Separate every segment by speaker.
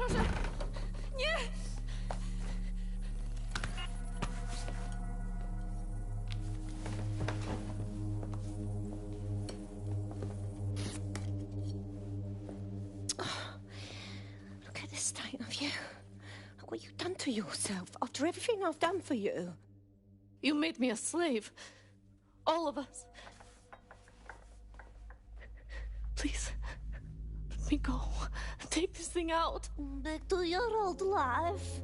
Speaker 1: Proszę! Nie!
Speaker 2: Look at the state of you. Look what you've done to yourself after everything I've done for you.
Speaker 1: You made me a slave. All of us. Please, let me go. Take this thing out.
Speaker 2: Back to your old life.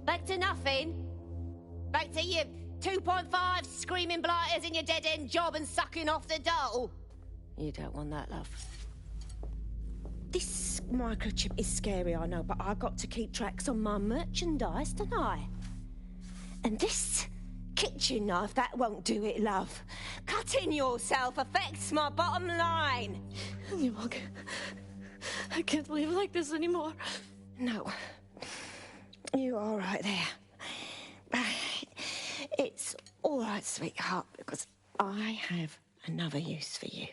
Speaker 2: Back to nothing. Back to you 2.5 screaming blighters in your dead-end job and sucking off the dole. You don't want that, love. This microchip is scary, I know, but I got to keep tracks on my merchandise, don't I? And this kitchen knife, that won't do it, love. Cutting yourself affects my bottom line.
Speaker 1: I can't live like this anymore.
Speaker 2: No. You're all right there. It's all right, sweetheart, because I have another use for you.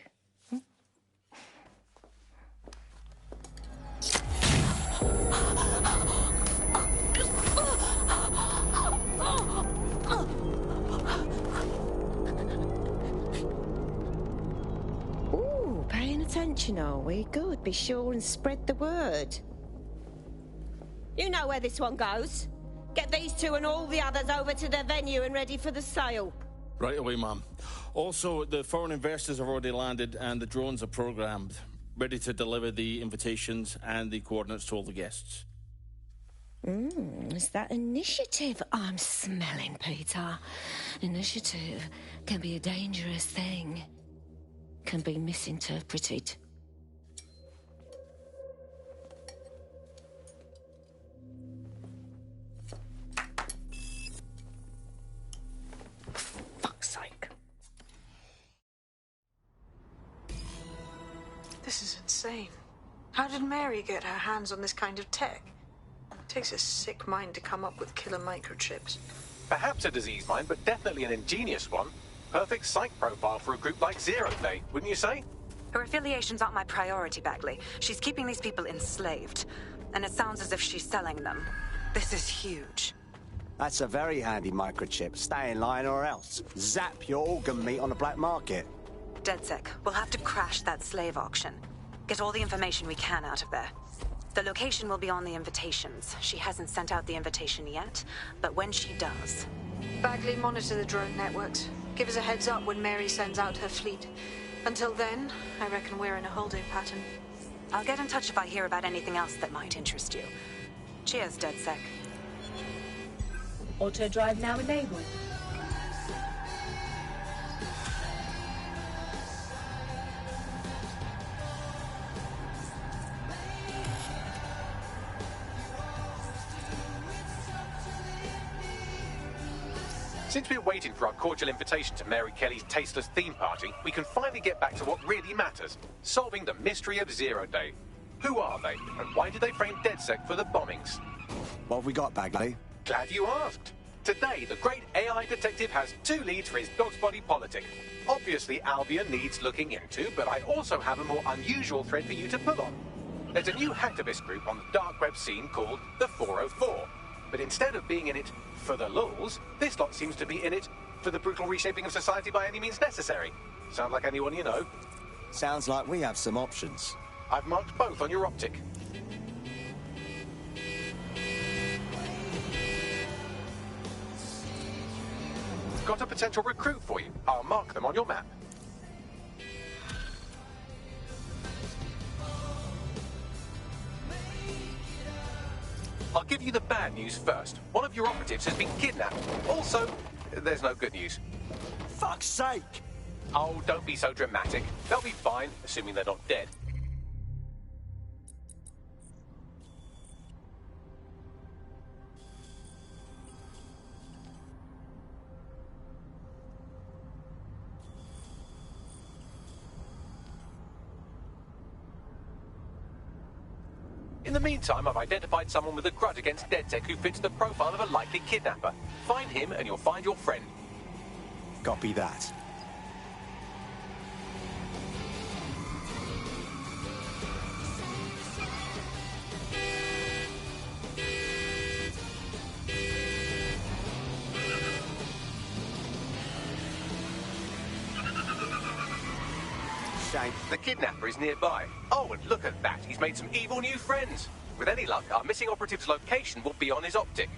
Speaker 2: Ooh, paying attention, are we? Good. Be sure and spread the word. You know where this one goes. Get these two and all the others over to the venue and ready for the sale.
Speaker 3: Right away, ma'am. Also, the foreign investors have already landed and the drones are programmed, ready to deliver the invitations and the coordinates to all the guests.
Speaker 2: It's that initiative I'm smelling, Peter. Initiative can be a dangerous thing. Can be misinterpreted. Fuck's sake.
Speaker 4: This is insane. How did Mary get her hands on this kind of tech? It takes a sick mind to come up with killer microchips.
Speaker 5: Perhaps a disease mind, but definitely an ingenious one. Perfect psych profile for a group like Zero Day, wouldn't you say?
Speaker 6: Her affiliations aren't my priority, Bagley. She's keeping these people enslaved. And it sounds as if she's selling them. This is huge.
Speaker 7: That's a very handy microchip. Stay in line or else. Zap your organ meat on the black market.
Speaker 6: DedSec, we'll have to crash that slave auction. Get all the information we can out of there. The location will be on the invitations. She hasn't sent out the invitation yet, but when she does...
Speaker 4: Bagley, monitor the drone networks. Give us a heads up when Mary sends out her fleet. Until then, I reckon we're in a holding pattern.
Speaker 6: I'll get in touch if I hear about anything else that might interest you. Cheers, DedSec.
Speaker 8: Auto drive now enabled.
Speaker 5: Since we're waiting for our cordial invitation to Mary Kelly's tasteless theme party, we can finally get back to what really matters, solving the mystery of Zero Day. Who are they, and why did they frame DedSec for the bombings?
Speaker 7: What have we got, Bagley?
Speaker 5: Glad you asked. Today, the great AI detective has two leads for his dog's body politic. Obviously, Albion needs looking into, but I also have a more unusual thread for you to pull on. There's a new hacktivist group on the dark web scene called the 404. But instead of being in it for the lulz, this lot seems to be in it for the brutal reshaping of society by any means necessary. Sound like anyone you know?
Speaker 7: Sounds like we have some options.
Speaker 5: I've marked both on your optic. Got a potential recruit for you. I'll mark them on your map. I'll give you the bad news first. One of your operatives has been kidnapped. Also, there's no good news.
Speaker 7: Fuck's sake!
Speaker 5: Oh, don't be so dramatic. They'll be fine, assuming they're not dead. In the meantime, I've identified someone with a grudge against DedSec who fits the profile of a likely kidnapper. Find him and you'll find your friend.
Speaker 7: Copy that. shame.
Speaker 5: The kidnapper is nearby. Oh, and look at that. He's made some evil new friends. With any luck, our missing operative's location will be on his optic.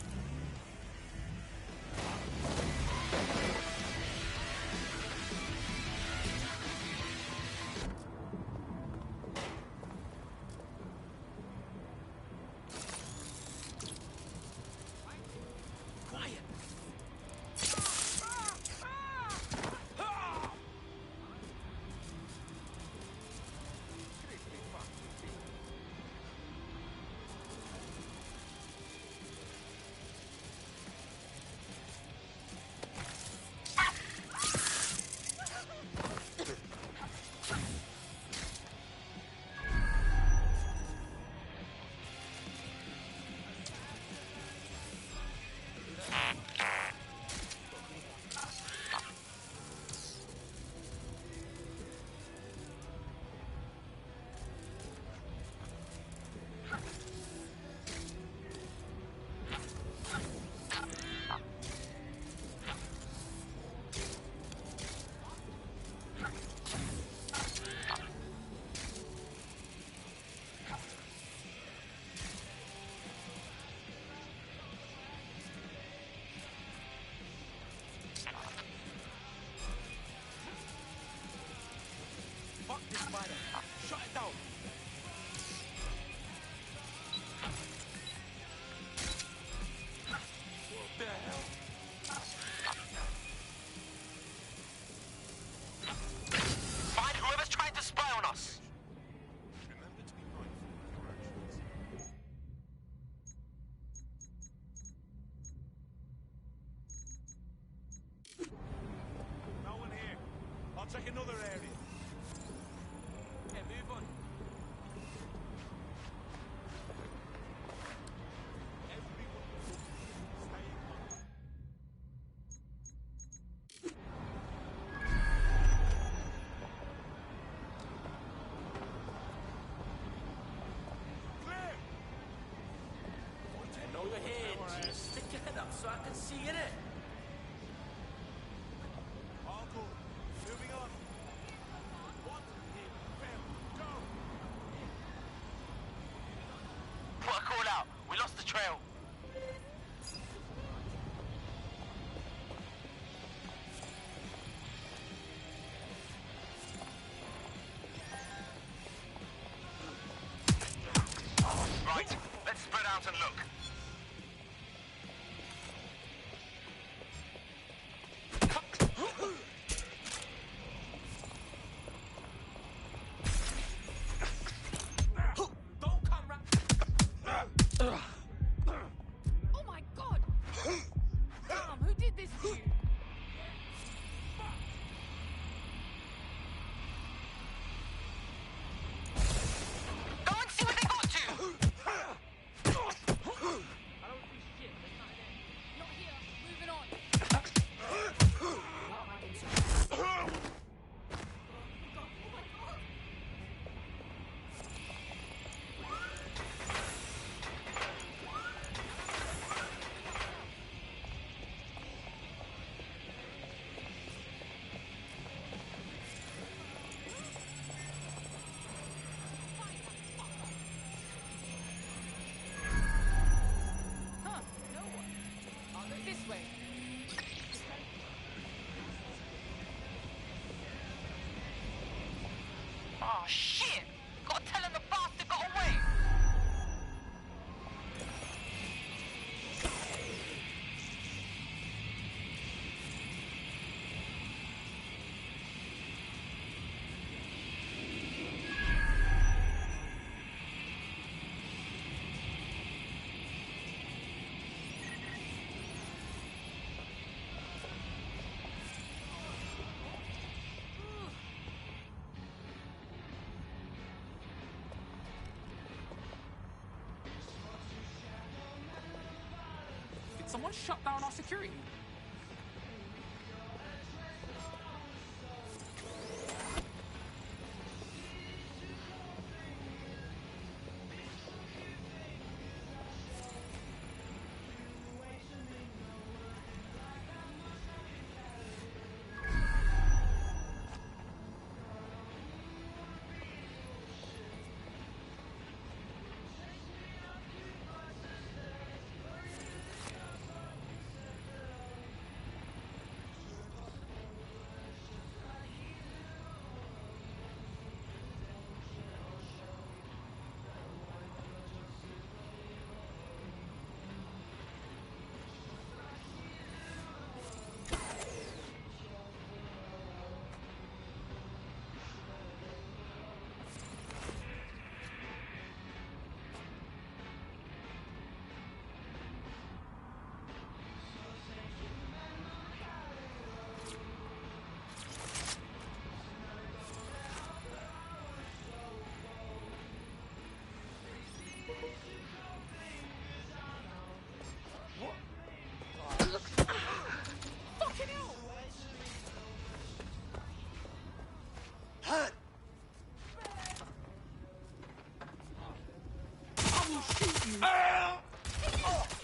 Speaker 8: Shut it down. What the hell? Find whoever's trying to spy on us. Remember to be mindful of your actions. No one here. I'll check another area. Yeah, move on.
Speaker 9: Know your head. Stick your head up so I can see in it.
Speaker 8: All cool. Moving on. What? Fail. Go.
Speaker 9: Put a call out. We lost the trail.
Speaker 8: Right. Let's spread out and look.
Speaker 9: Don't come round.
Speaker 1: Oh my god! Damn, who did this to you?
Speaker 9: Go and see what they got to.
Speaker 1: I don't see shit. There's nothing there. Not here. Moving on. Huh? No one. I'll go this way.
Speaker 9: Oh shit! Gotta tell him the bastard got away.
Speaker 10: Did someone shut down our security?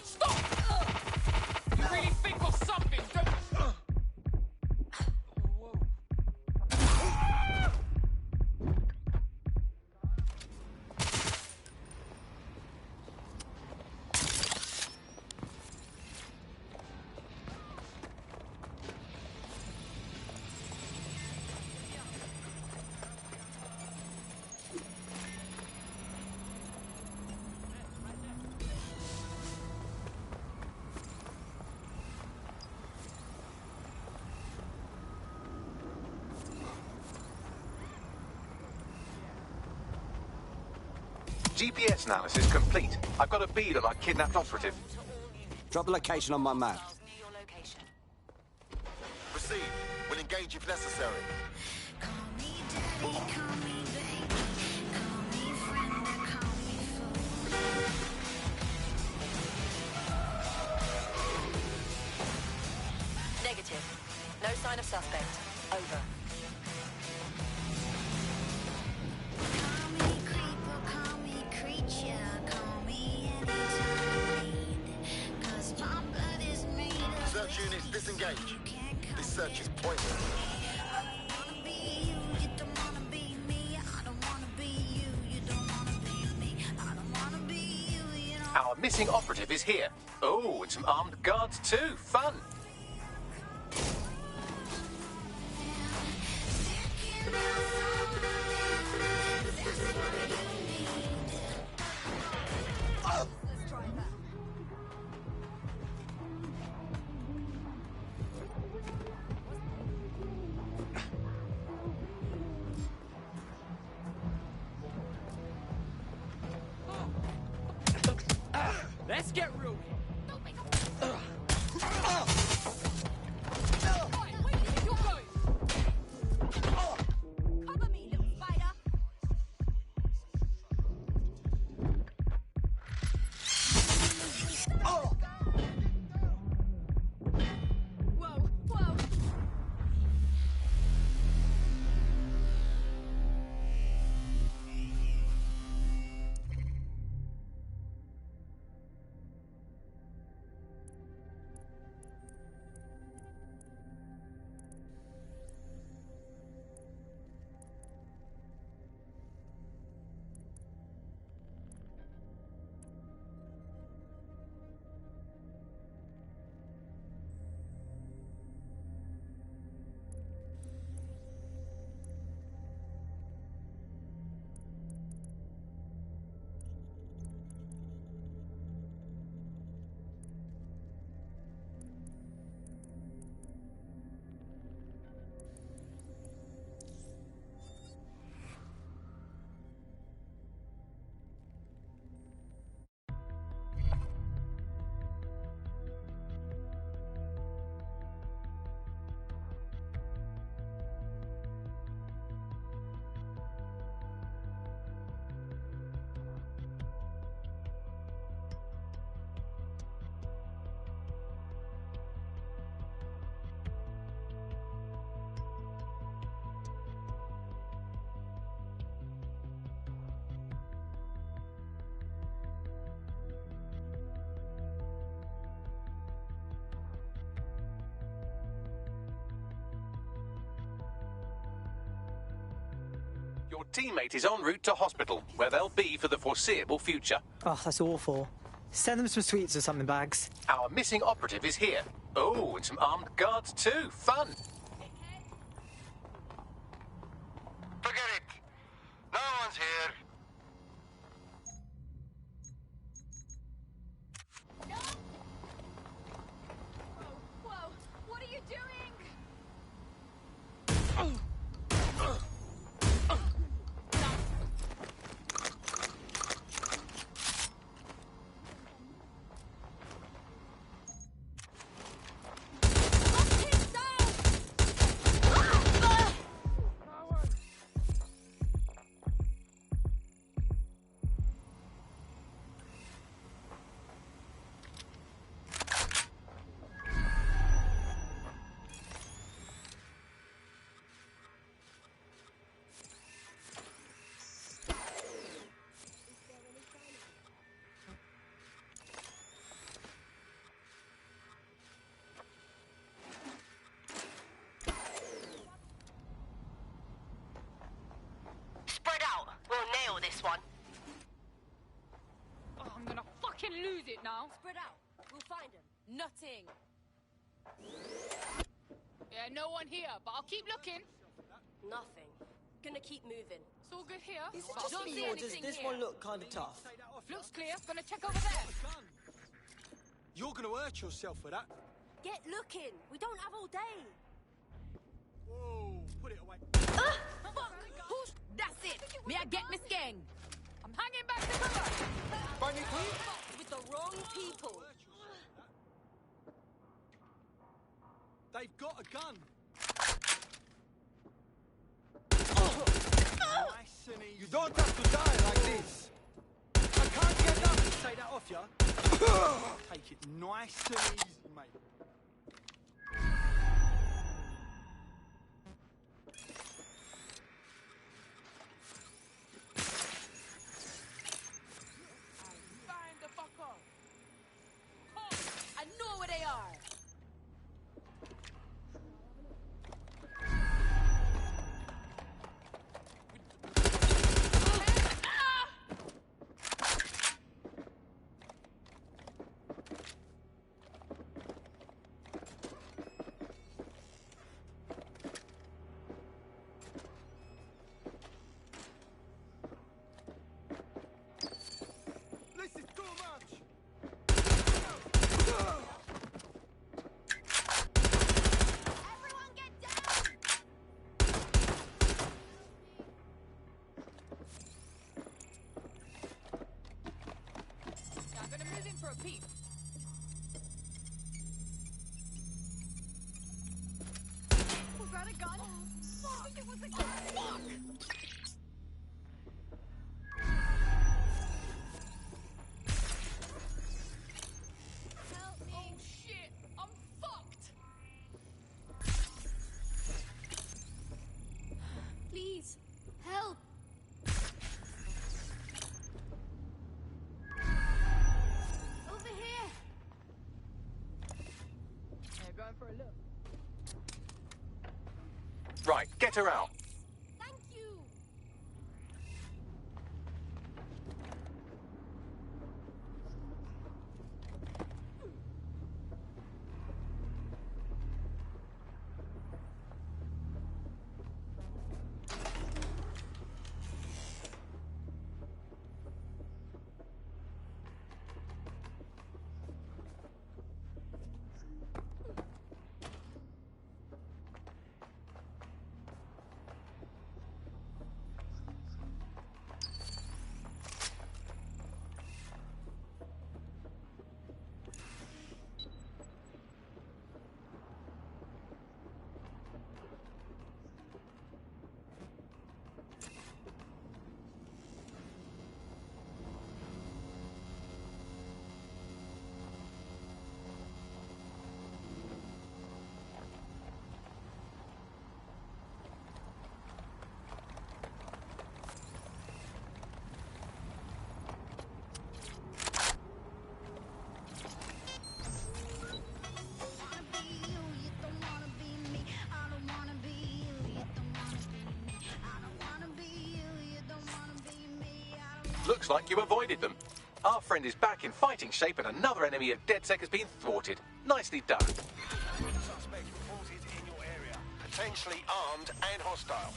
Speaker 10: Stop! You really think of something, don't you?
Speaker 5: GPS analysis complete. I've got a bead on our kidnapped operative.
Speaker 7: Drop the location on my map.
Speaker 6: Near your location.
Speaker 8: Proceed. We'll engage if necessary.
Speaker 6: Negative. No sign of suspect. Over.
Speaker 8: Search units disengage. This search is pointless.
Speaker 5: Our missing operative is here. Oh, and some armed guards too. Fun.
Speaker 10: Let's get real here.
Speaker 1: Cover me, little spider. Whoa, whoa.
Speaker 5: Your teammate is en route to hospital, where they'll be for the foreseeable future.
Speaker 11: Oh, that's awful. Send them some sweets or something, Bags.
Speaker 5: Our missing operative is here. Oh, and some armed guards too. Fun.
Speaker 8: Forget it. No one's here.
Speaker 1: Whoa, what are you doing?
Speaker 10: fucking lose it now.
Speaker 1: Spread out. We'll find them. Nothing.
Speaker 10: Yeah, no one here, but I'll keep looking.
Speaker 1: Nothing. Gonna keep moving.
Speaker 10: It's all good here.
Speaker 11: Is it
Speaker 10: but I
Speaker 11: just
Speaker 10: don't
Speaker 11: me
Speaker 10: see
Speaker 11: or does
Speaker 10: anything
Speaker 11: this
Speaker 10: here.
Speaker 11: one look kind of tough?
Speaker 10: Looks clear. Gonna check over there.
Speaker 12: You're gonna hurt yourself for that.
Speaker 1: Get looking. We don't have all day.
Speaker 12: Whoa, put it away.
Speaker 1: Fuck! Push! That's it. Me, I get my gang.
Speaker 10: I'm hanging back to cover.
Speaker 12: Bunny,
Speaker 1: With the wrong people.
Speaker 12: they've got a gun. Nice and easy. You don't have to die like this. I can't get up and say that off ya. Take it nice and easy, mate.
Speaker 10: Find the fucker. Come. I know where they are.
Speaker 12: This is too much.
Speaker 1: Everyone get down!
Speaker 10: Yeah, I'm gonna move in for a peek.
Speaker 1: Was that a gun? Fuck! It was a gun! Fuck! Help me!
Speaker 10: Oh shit! I'm fucked!
Speaker 1: Please, help! Over here!
Speaker 10: Yeah, going for a look.
Speaker 5: Right, get her out.
Speaker 1: Thank you!
Speaker 5: Looks like you avoided them. Our friend is back in fighting shape and another enemy of DedSec has been thwarted. Nicely done.
Speaker 8: Suspect reported in your area. Potentially armed and hostile.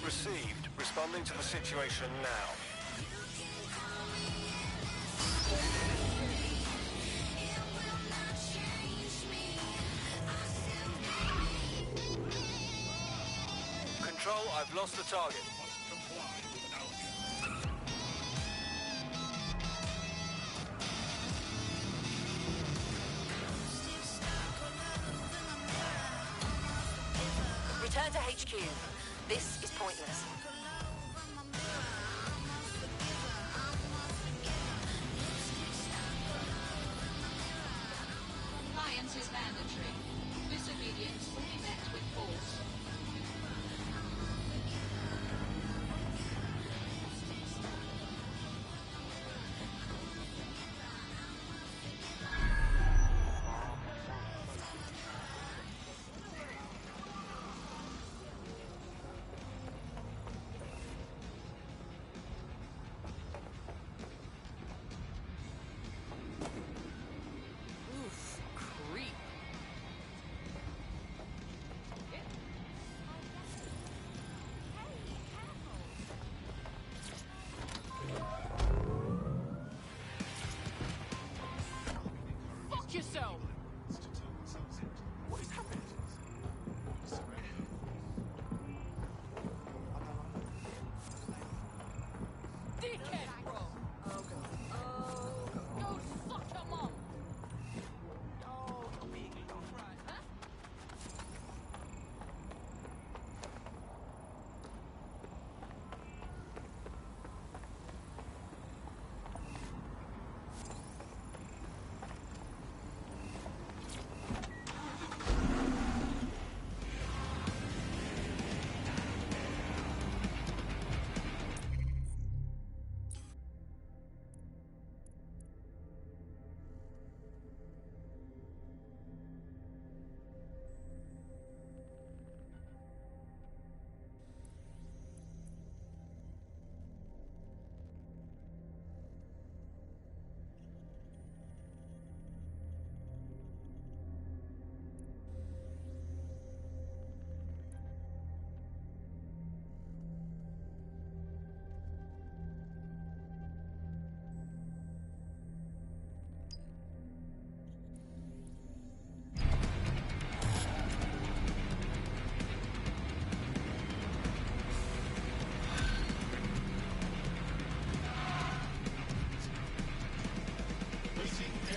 Speaker 8: Received. Responding to the situation now. Control, I've lost the target.
Speaker 6: Return to HQ. This is pointless.
Speaker 13: Compliance is mandatory. Disobedience will be met with force.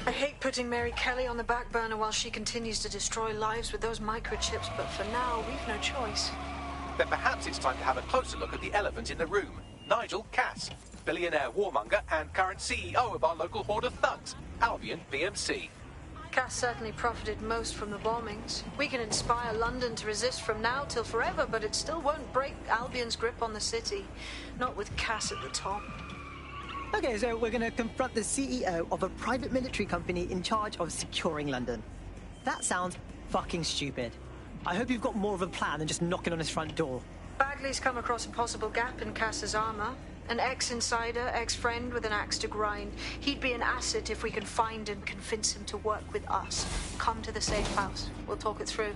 Speaker 4: I hate putting Mary Kelly on the back burner while she continues to destroy lives with those microchips, but for now, we've no choice.
Speaker 5: Then perhaps it's time to have a closer look at the elephant in the room. Nigel Cass, billionaire warmonger and current CEO of our local horde of thugs, Albion BMC.
Speaker 4: Cass certainly profited most from the bombings. We can inspire London to resist from now till forever, but it still won't break Albion's grip on the city. Not with Cass at the top.
Speaker 11: Okay, so we're going to confront the CEO of a private military company in charge of securing London. That sounds fucking stupid. I hope you've got more of a plan than just knocking on his front door.
Speaker 4: Bagley's come across a possible gap in Cass's armor. An ex-insider, ex-friend with an axe to grind. He'd be an asset if we can find and convince him to work with us. Come to the safe house. We'll talk it through.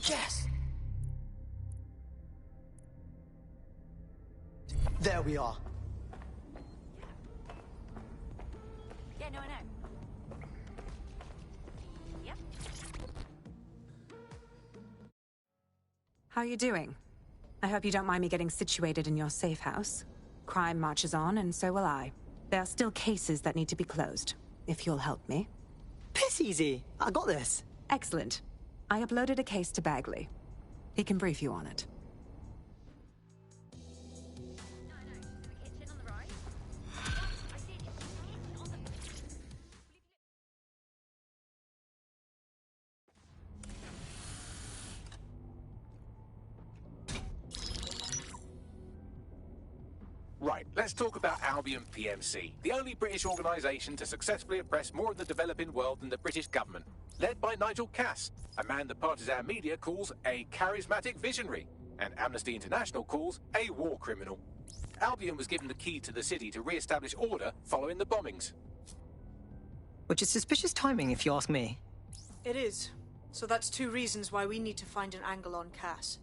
Speaker 11: Yes! There we are.
Speaker 6: Yeah, no, I know. Yep. How are you doing? I hope you don't mind me getting situated in your safe house. Crime marches on, and so will I. There are still cases that need to be closed, if you'll help me.
Speaker 11: Piss easy. I got this.
Speaker 6: Excellent. I uploaded a case to Bagley. He can brief you on it.
Speaker 5: Right, let's talk about Albion PMC, the only British organisation to successfully oppress more of the developing world than the British government, led by Nigel Cass, a man the partisan media calls a charismatic visionary, and Amnesty International calls a war criminal. Albion was given the key to the city to re-establish order following the bombings.
Speaker 11: Which is suspicious timing, if you ask me.
Speaker 4: It is. So that's two reasons why we need to find an angle on Cass.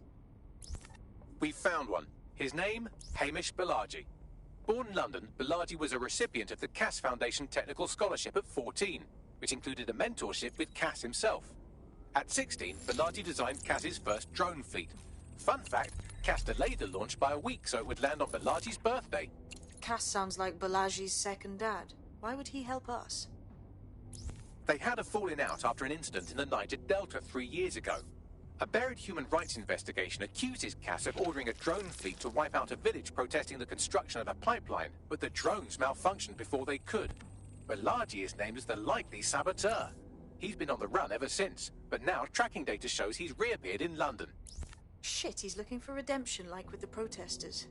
Speaker 5: We found one. His name, Hamish Balaji. Born in London, Balaji was a recipient of the Cass Foundation Technical Scholarship at 14, which included a mentorship with Cass himself. At 16, Balaji designed Cass's first drone fleet. Fun fact, Cass delayed the launch by a week so it would land on Balaji's birthday.
Speaker 4: Cass sounds like Balaji's second dad. Why would he help us?
Speaker 5: They had a falling out after an incident in the Niger Delta 3 years ago. A buried human rights investigation accuses Cass of ordering a drone fleet to wipe out a village protesting the construction of a pipeline, but the drones malfunctioned before they could. Balaji is named as the likely saboteur. He's been on the run ever since, but now tracking data shows he's reappeared in London.
Speaker 4: Shit, he's looking for redemption like with the protesters.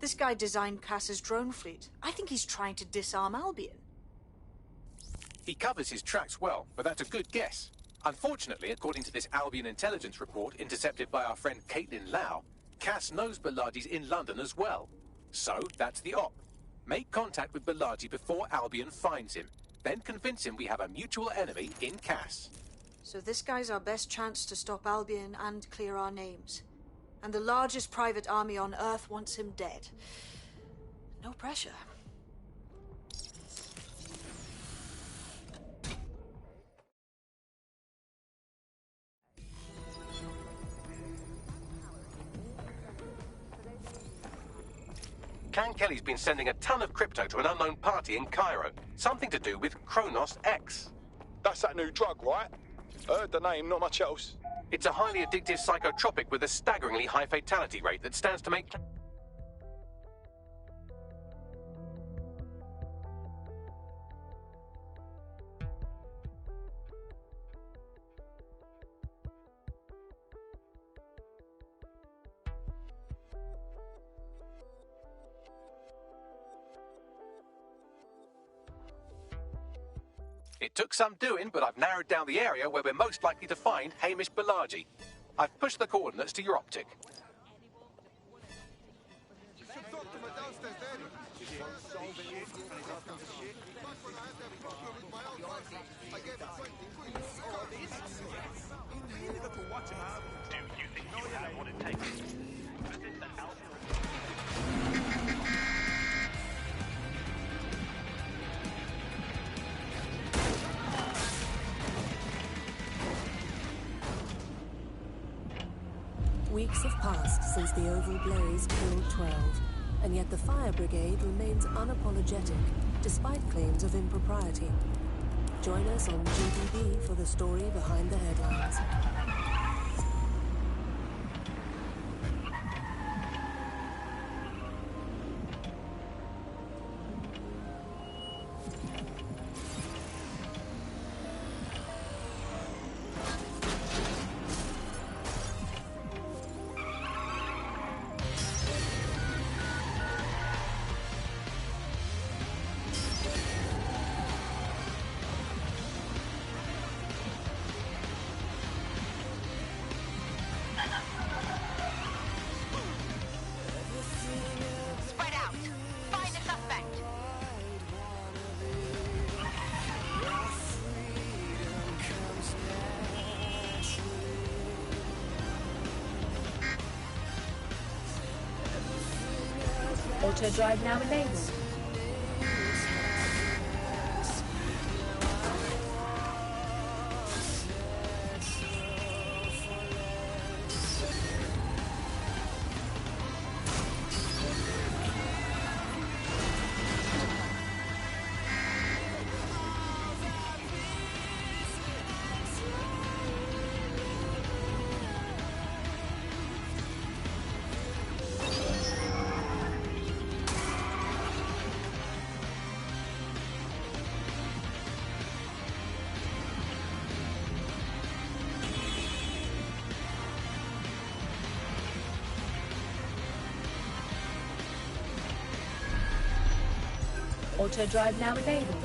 Speaker 4: This guy designed Cass's drone fleet. I think he's trying to disarm Albion.
Speaker 5: He covers his tracks well, but that's a good guess. Unfortunately, according to this Albion intelligence report intercepted by our friend Caitlin Lau, Cass knows Bilardi's in London as well. So, that's the op. Make contact with Bilardi before Albion finds him. Then convince him we have a mutual enemy in Cass.
Speaker 4: So this guy's our best chance to stop Albion and clear our names. And the largest private army on Earth wants him dead. No pressure.
Speaker 5: Can Kelly's been sending a ton of crypto to an unknown party in Cairo. Something to do with Kronos X.
Speaker 14: That's that new drug, right? Heard the name, not much else.
Speaker 5: It's a highly addictive psychotropic with a staggeringly high fatality rate that stands to make... It took some doing, but I've narrowed down the area where we're most likely to find Hamish Bilardi. I've pushed the coordinates to your optic.
Speaker 15: Weeks have passed since the Oval Blaze killed 12, and yet the fire brigade remains unapologetic, despite claims of impropriety. Join us on GDB for the story behind the headlines.
Speaker 16: Auto drive now enabled. Auto drive now enabled.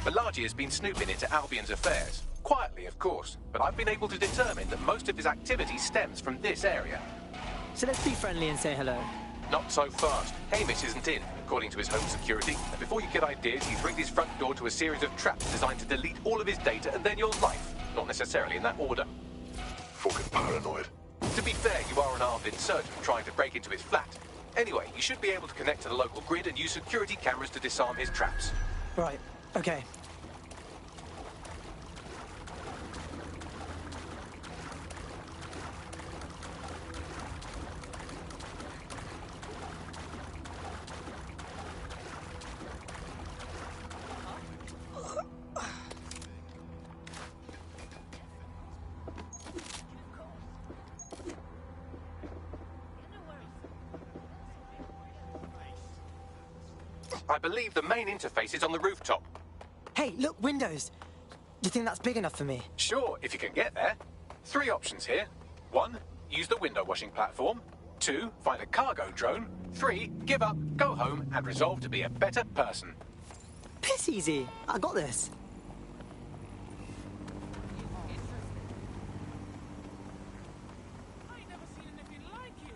Speaker 5: Bilardi has been snooping into Albion's affairs. Quietly, of course, but I've been able to determine that most of his activity stems from this area.
Speaker 11: So let's be friendly and say hello.
Speaker 5: Not so fast. Hamish isn't in, according to his home security. And before you get ideas, he's rigged his front door to a series of traps designed to delete all of his data and then your life. Not necessarily in that order.
Speaker 14: Fucking paranoid.
Speaker 5: To be fair, you are an armed insurgent trying to break into his flat. Anyway, you should be able to connect to the local grid and use security cameras to disarm his traps.
Speaker 11: Right, okay.
Speaker 5: I believe the main interface is on the rooftop.
Speaker 11: Hey, look, windows. You think that's big enough for me?
Speaker 5: Sure, if you can get there. 3 options here. 1, use the window washing platform. 2, find a cargo drone. 3, give up, go home, and resolve to be a better person.
Speaker 11: Piss easy. I got this.
Speaker 10: I ain't never seen anything like it.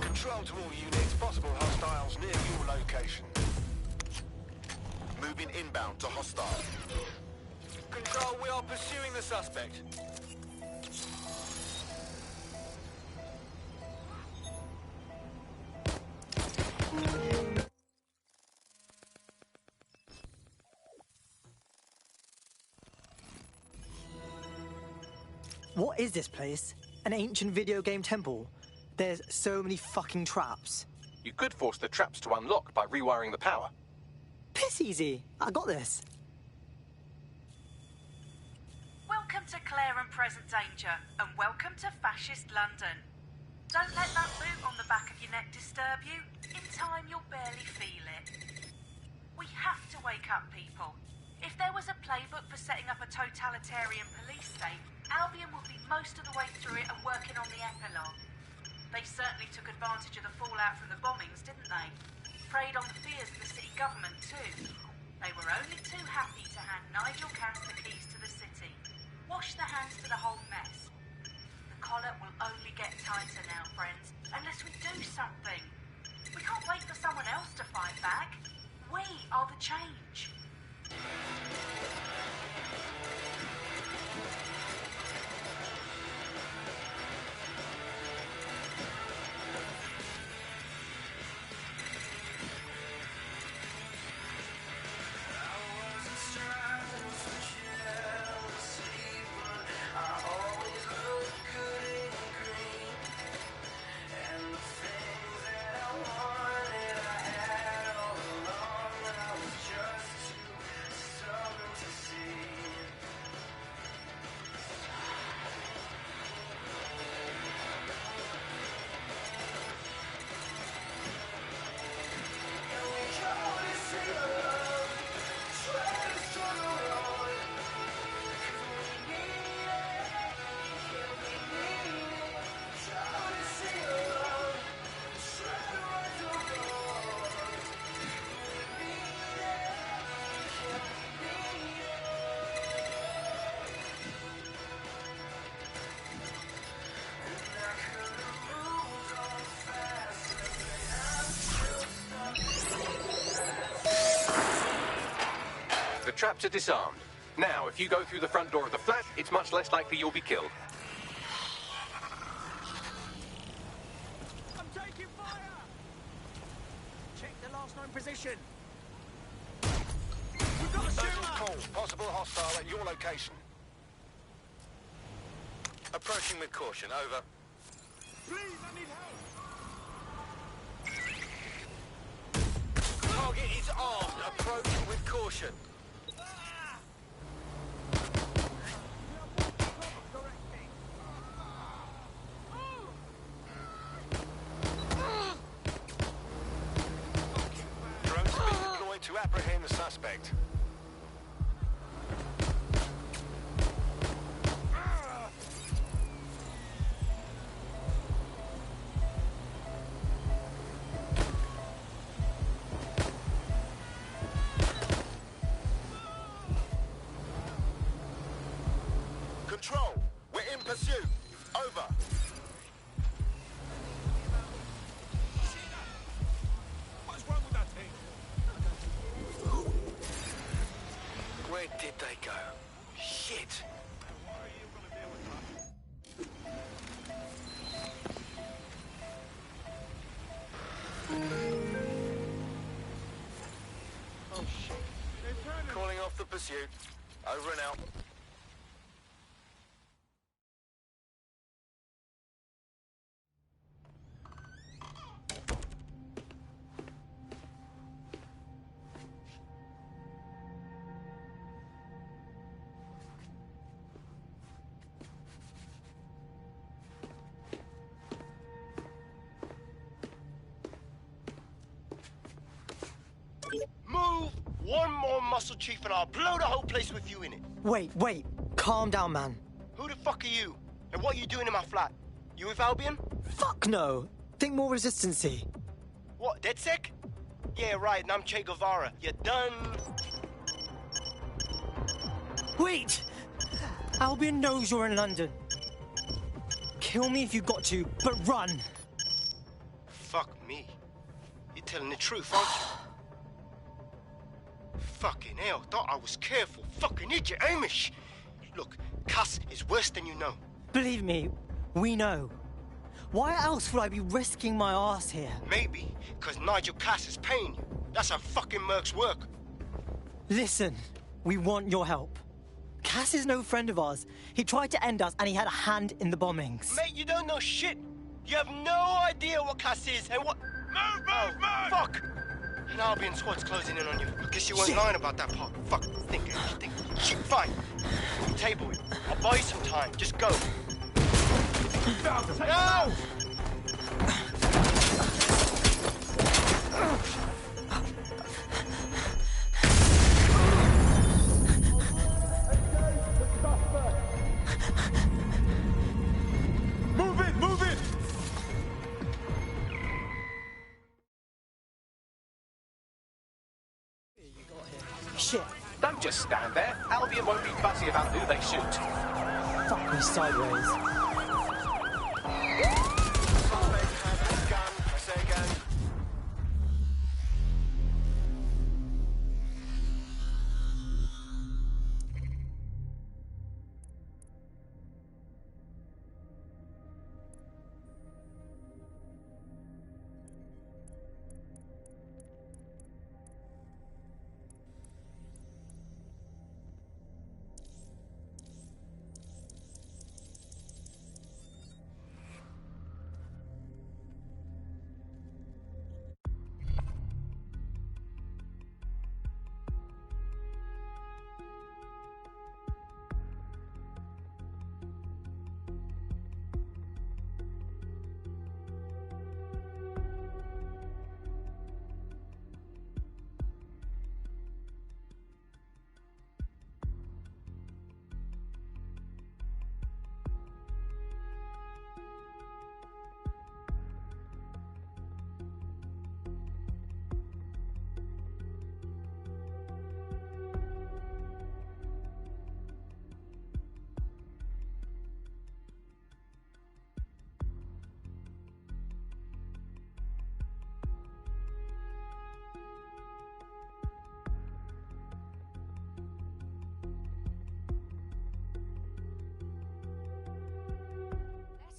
Speaker 8: Control to all units, possible hostiles near your location. Moving inbound to hostile.
Speaker 12: Control, we are pursuing the suspect.
Speaker 11: What is this place? An ancient video game temple? There's so many fucking traps.
Speaker 5: You could force the traps to unlock by rewiring the power.
Speaker 11: Piss easy. I got this.
Speaker 17: Welcome to Claire and Present Danger, and welcome to Fascist London. Don't let that boot on the back of your neck disturb you. In time, you'll barely feel it. We have to wake up, people. If there was a playbook for setting up a totalitarian police state, Albion would be most of the way through it and working on the epilogue. They certainly took advantage of the fallout from the bombings, didn't they? Preyed on the fears of the city government, too. They were only too happy to hand Nigel Cass the keys to the city. Wash their hands to the whole mess. The collar will only get tighter now, friends, unless we do something. We can't wait for someone else to fight back. We are the change.
Speaker 5: The traps are disarmed. Now, if you go through the front door of the flat, it's much less likely you'll be killed.
Speaker 12: I'm taking fire! Check the last known position. We've got a shooter!
Speaker 8: Call. Possible hostile at your location. Approaching with caution. Over.
Speaker 12: Please, I need help!
Speaker 8: Target is armed. Approach with caution. Drones have been deployed to apprehend the suspect. Control, we're in pursuit. Over.
Speaker 12: What's wrong with that thing?
Speaker 8: We're did they go? Shit. Oh shit. Calling off the pursuit. Over and out.
Speaker 18: Move one more muscle, Chief, and I'll blow the whole place with you in it.
Speaker 11: Wait. Calm down, man.
Speaker 18: Who the fuck are you? And what are you doing in my flat? You with Albion?
Speaker 11: Fuck no. Think more resistancy.
Speaker 18: What, DedSec? Yeah, right, and I'm Che Guevara. You done?
Speaker 11: Wait! Albion knows you're in London. Kill me if you got to, but run.
Speaker 18: Fuck me. You're telling the truth, aren't you? Fucking hell, thought I was careful. Fucking idiot, Amish. Look, Cass is worse than you know.
Speaker 11: Believe me, we know. Why else would I be risking my ass here?
Speaker 18: Maybe, because Nigel Cass is paying you. That's how fucking mercs work.
Speaker 11: Listen, we want your help. Cass is no friend of ours. He tried to end us and he had a hand in the bombings.
Speaker 18: Mate, you don't know shit. You have no idea what Cass is and what... Move! Fuck! An Albion squad's closing in on you. I guess you weren't lying about that part. Fuck, think. Shit, fine. You table it. I'll buy you some time. Just go. No!
Speaker 12: Move it!
Speaker 11: Shit.
Speaker 5: Don't just stand there. Albion won't be fussy about who they shoot.
Speaker 11: Fuck me sideways.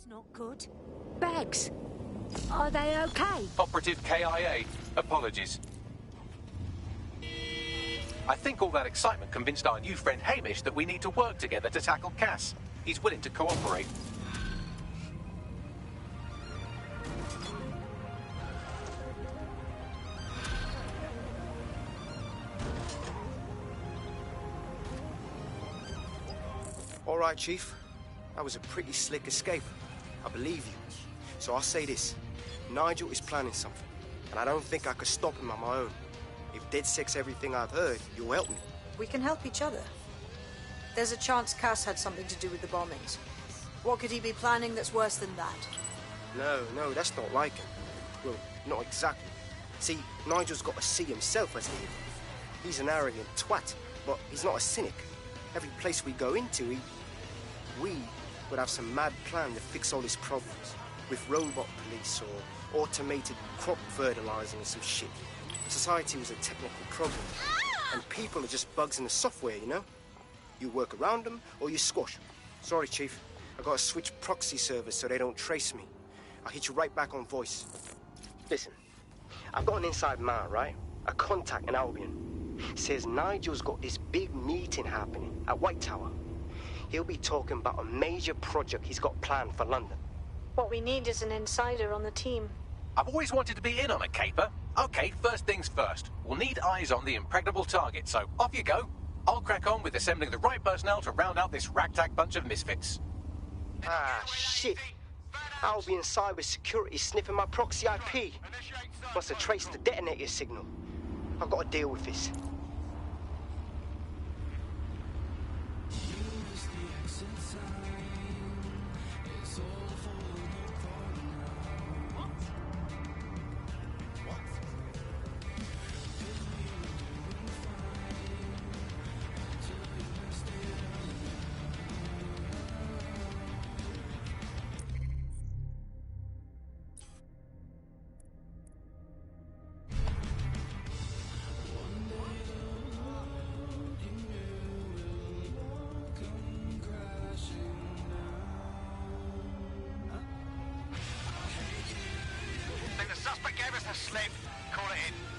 Speaker 2: Not good. Bags, are they okay?
Speaker 5: Operative KIA, apologies. I think all that excitement convinced our new friend Hamish that we need to work together to tackle Cass. He's willing to cooperate.
Speaker 18: All right, Chief. That was a pretty slick escape. I believe you. So I'll say this. Nigel is planning something, and I don't think I could stop him on my own. If DedSec's everything I've heard, you'll help me.
Speaker 4: We can help each other. There's a chance Cass had something to do with the bombings. What could he be planning that's worse than that?
Speaker 18: No, that's not like him. Well, not exactly. See, Nigel's got to see himself as evil. He's an arrogant twat, but he's not a cynic. Every place we go into, we would have some mad plan to fix all his problems. With robot police or automated crop fertilizing or some shit. Society was a technical problem. And people are just bugs in the software, you know? You work around them, or you squash them. Sorry, Chief. I gotta switch proxy servers so they don't trace me. I'll hit you right back on voice. Listen, I've got an inside man, right? A contact in Albion. Says Nigel's got this big meeting happening at White Tower. He'll be talking about a major project he's got planned for London.
Speaker 4: What we need is an insider on the team.
Speaker 5: I've always wanted to be in on a caper. Okay, first things first. We'll need eyes on the impregnable target, so off you go. I'll crack on with assembling the right personnel to round out this ragtag bunch of misfits.
Speaker 18: Ah, shit. Albion cybersecurity sniffing my proxy IP. Must have traced the detonator signal. I've got to deal with this.
Speaker 8: Slip. Call it in.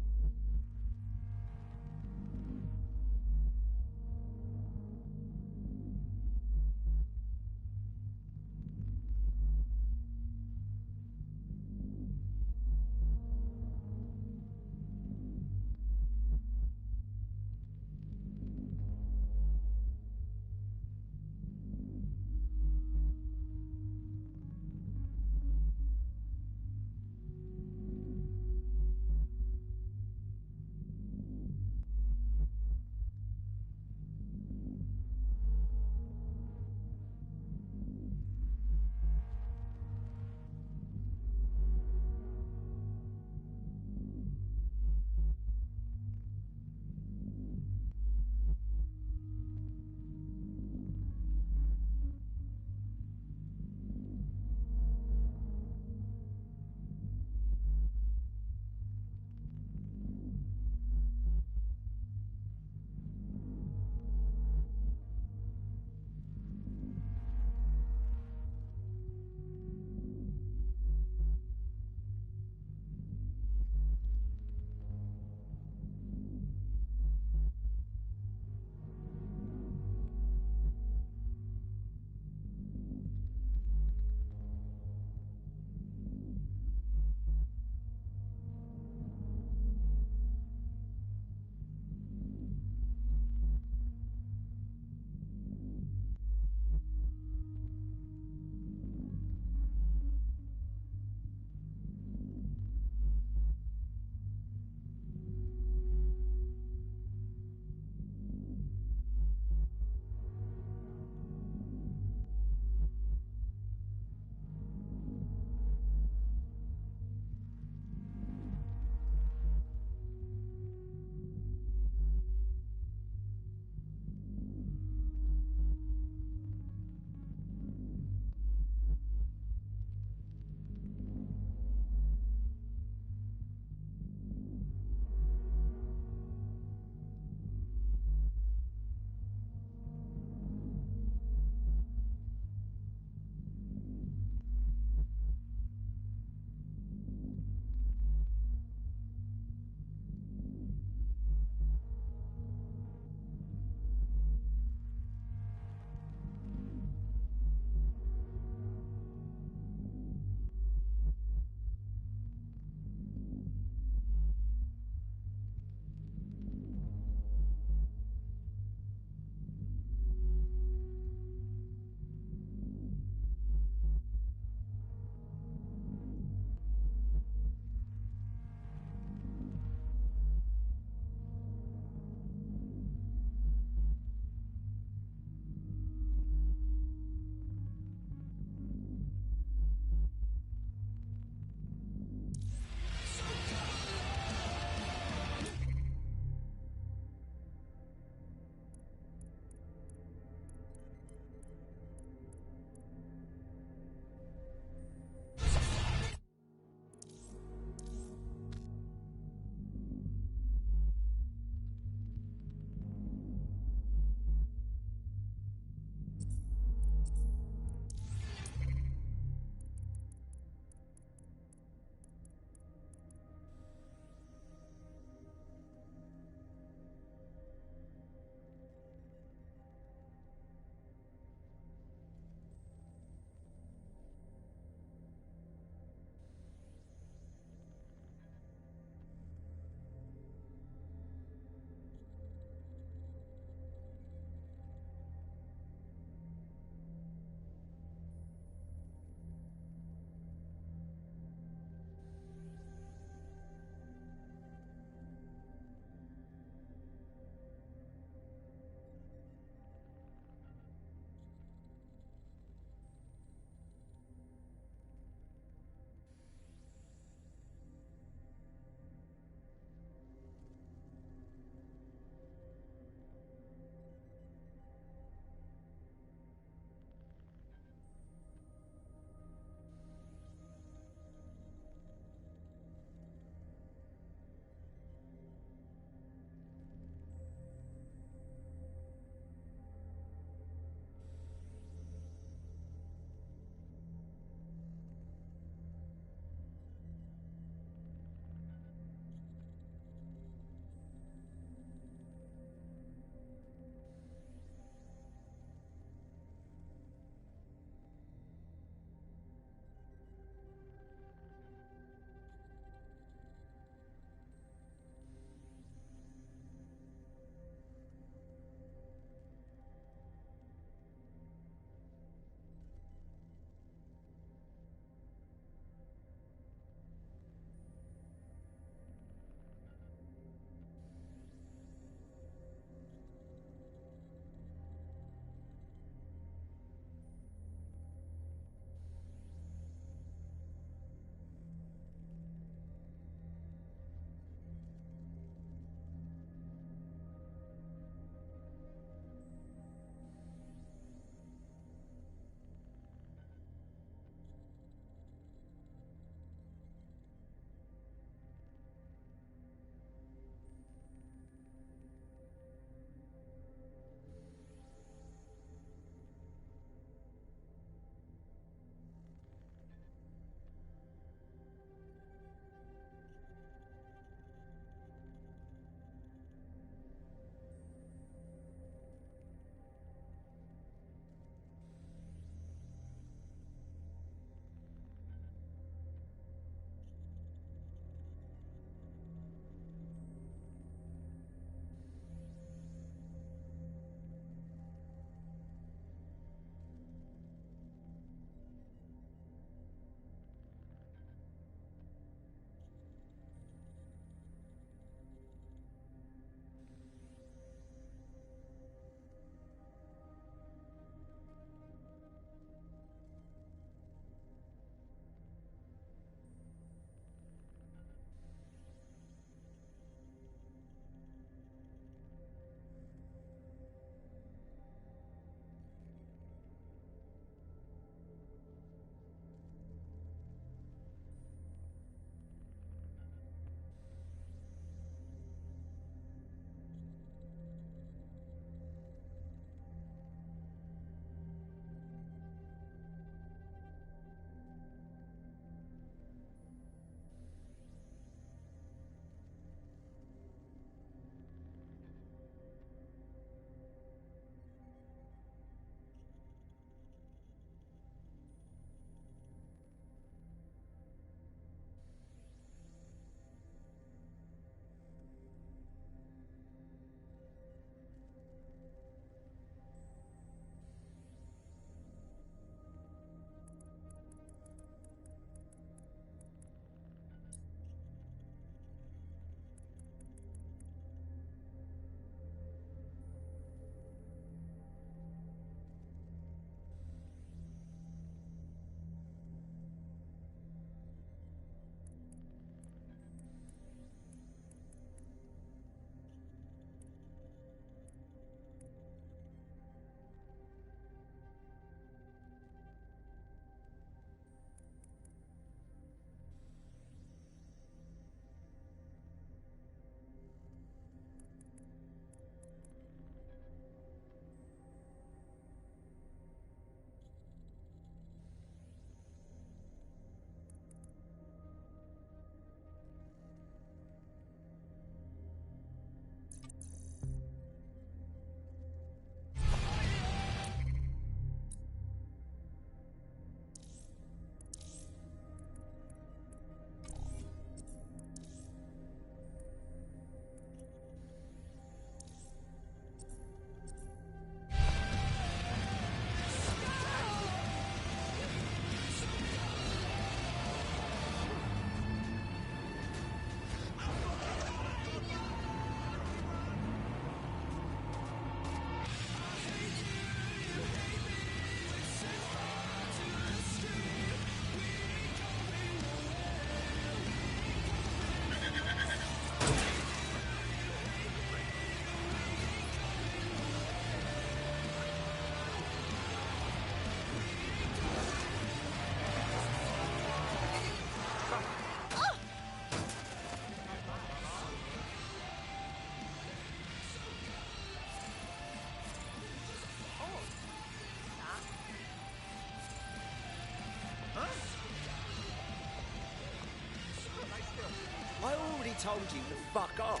Speaker 12: already told you to fuck off.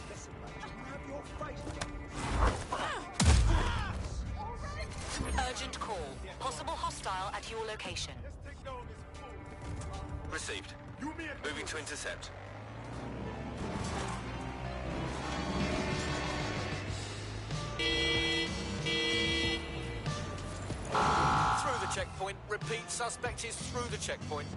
Speaker 12: Listen, mate, you have your face.
Speaker 6: Urgent call. Possible hostile at your location.
Speaker 8: Received. Moving to intercept. Through the checkpoint. Repeat, suspect is through the checkpoint.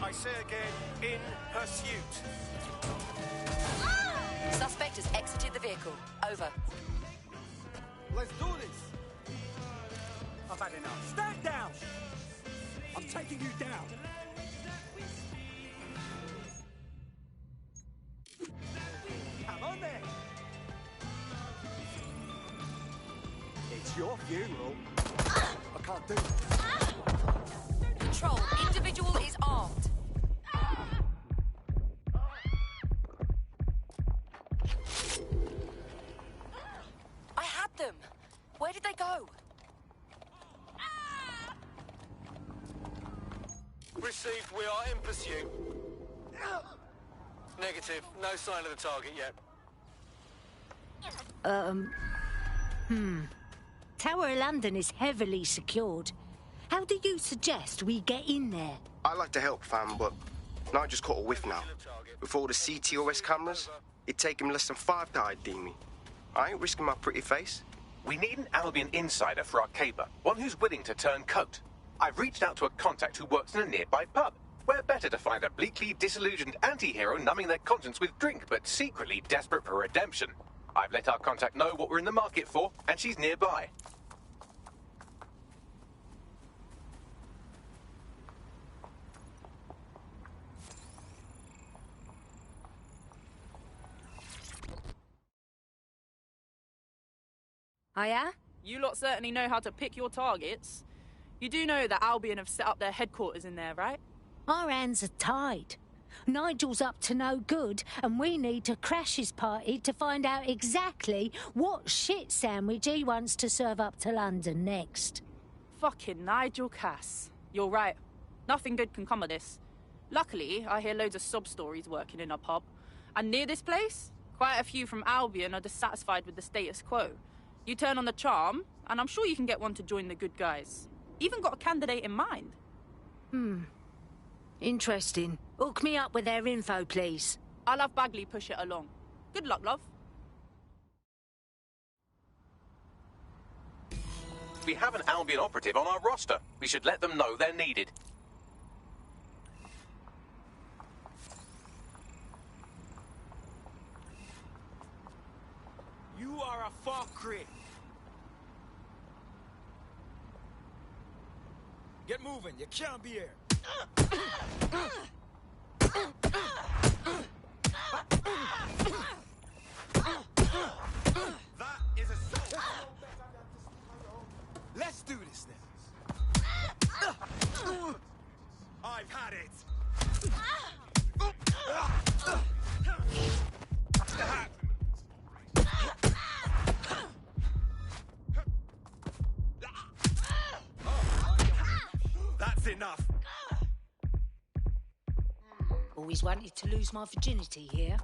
Speaker 8: I say again, in pursuit.
Speaker 6: Suspect has exited the vehicle. Over.
Speaker 12: Let's do this. I've had enough. Stand down. I'm taking you down. Come on then. It's your funeral. I can't do it.
Speaker 6: Control. Individual is armed. I had them. Where did they go?
Speaker 8: Received, we are in pursuit. Negative, no sign of the target yet.
Speaker 19: Tower of London is heavily secured. How do you suggest we get in there?
Speaker 18: I'd like to help, fam, but Nigel's caught a whiff now. With all the CTOS cameras, it'd take him less than 5 to ID me. I ain't risking my pretty face.
Speaker 5: We need an Albion insider for our caper, one who's willing to turn coat. I've reached out to a contact who works in a nearby pub. Where better to find a bleakly disillusioned anti-hero numbing their conscience with drink, but secretly desperate for redemption. I've let our contact know what we're in the market for, and she's nearby.
Speaker 19: Hiya?
Speaker 1: You lot certainly know how to pick your targets. You do know that Albion have set up their headquarters in there, right?
Speaker 19: Our hands are tied. Nigel's up to no good, and we need to crash his party to find out exactly what shit sandwich he wants to serve up to London next.
Speaker 1: Fucking Nigel Cass. You're right. Nothing good can come of this. Luckily, I hear loads of sob stories working in a pub. And near this place, quite a few from Albion are dissatisfied with the status quo. You turn on the charm, and I'm sure you can get one to join the good guys. Even got a candidate in mind.
Speaker 19: Interesting. Hook me up with their info, please.
Speaker 1: I'll have Bagley push it along. Good luck, love.
Speaker 5: We have an Albion operative on our roster. We should let them know they're needed.
Speaker 12: You are a fucker. Get moving, you can't be here. That is assault. Let's do this then. I've had it. That's enough.
Speaker 19: Always wanted to lose my virginity here.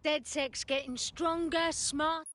Speaker 19: DedSec's getting stronger, smart.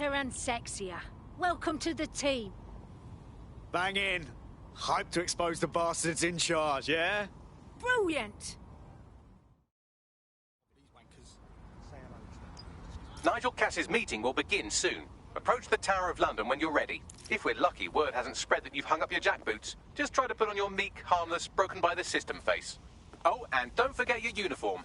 Speaker 19: And sexier. Welcome to the team.
Speaker 20: Bang in. Hype to expose the bastards in charge, yeah?
Speaker 19: Brilliant.
Speaker 5: Nigel Cass's meeting will begin soon. Approach the Tower of London when you're ready. If we're lucky, word hasn't spread that you've hung up your jackboots. Just try to put on your meek, harmless, broken by the system face. Oh, and don't forget your uniform.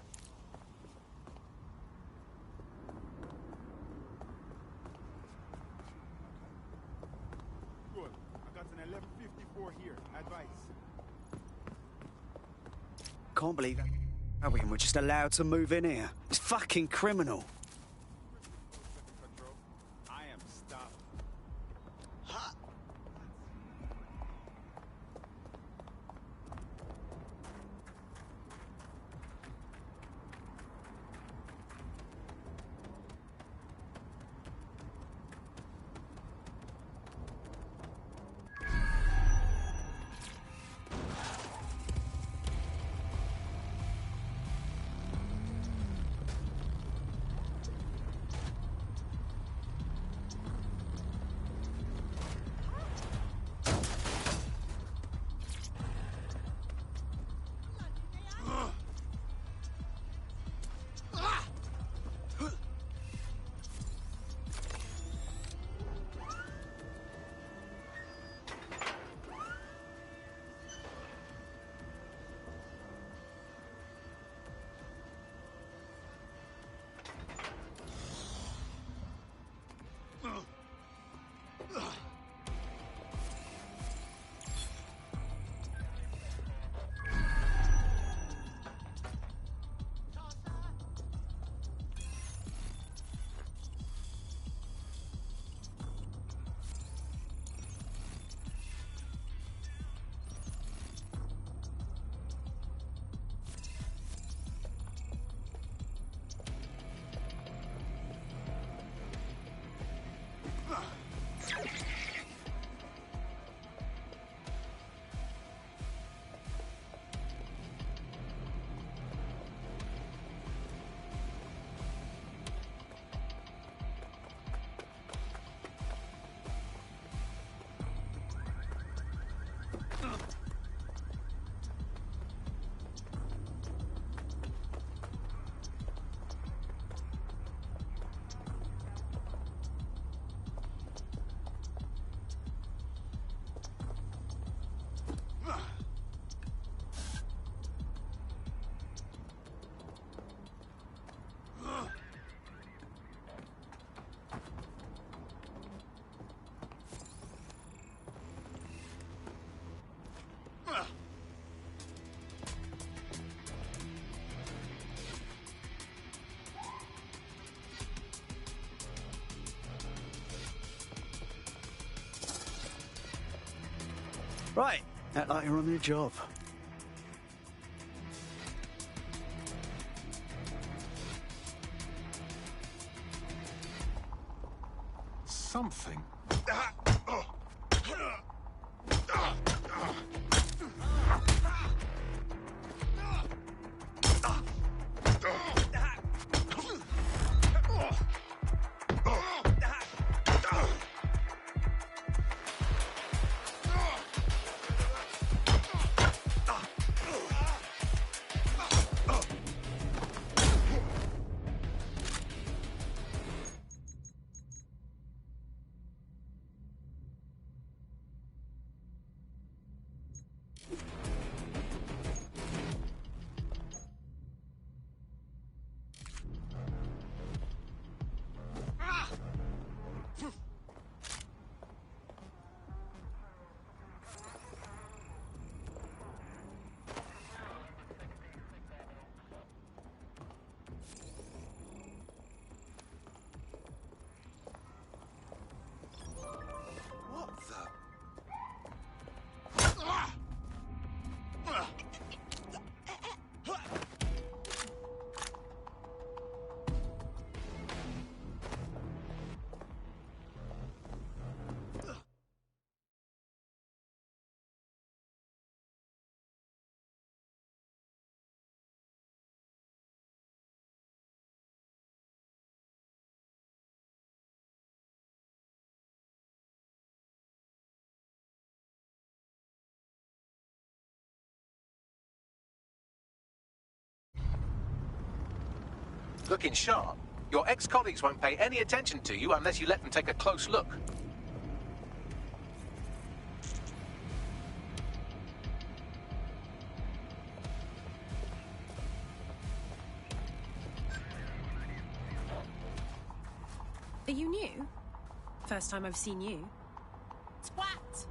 Speaker 12: Good. I got an 1154 here. Advice.
Speaker 20: Can't believe it. We're just allowed to move in here. It's fucking criminal.
Speaker 12: I am stopped.
Speaker 20: Right, act like you're on your job.
Speaker 5: Looking sharp. Your ex-colleagues won't pay any attention to you unless you let them take a close look.
Speaker 21: Are you new? First time I've seen you.
Speaker 10: Twat!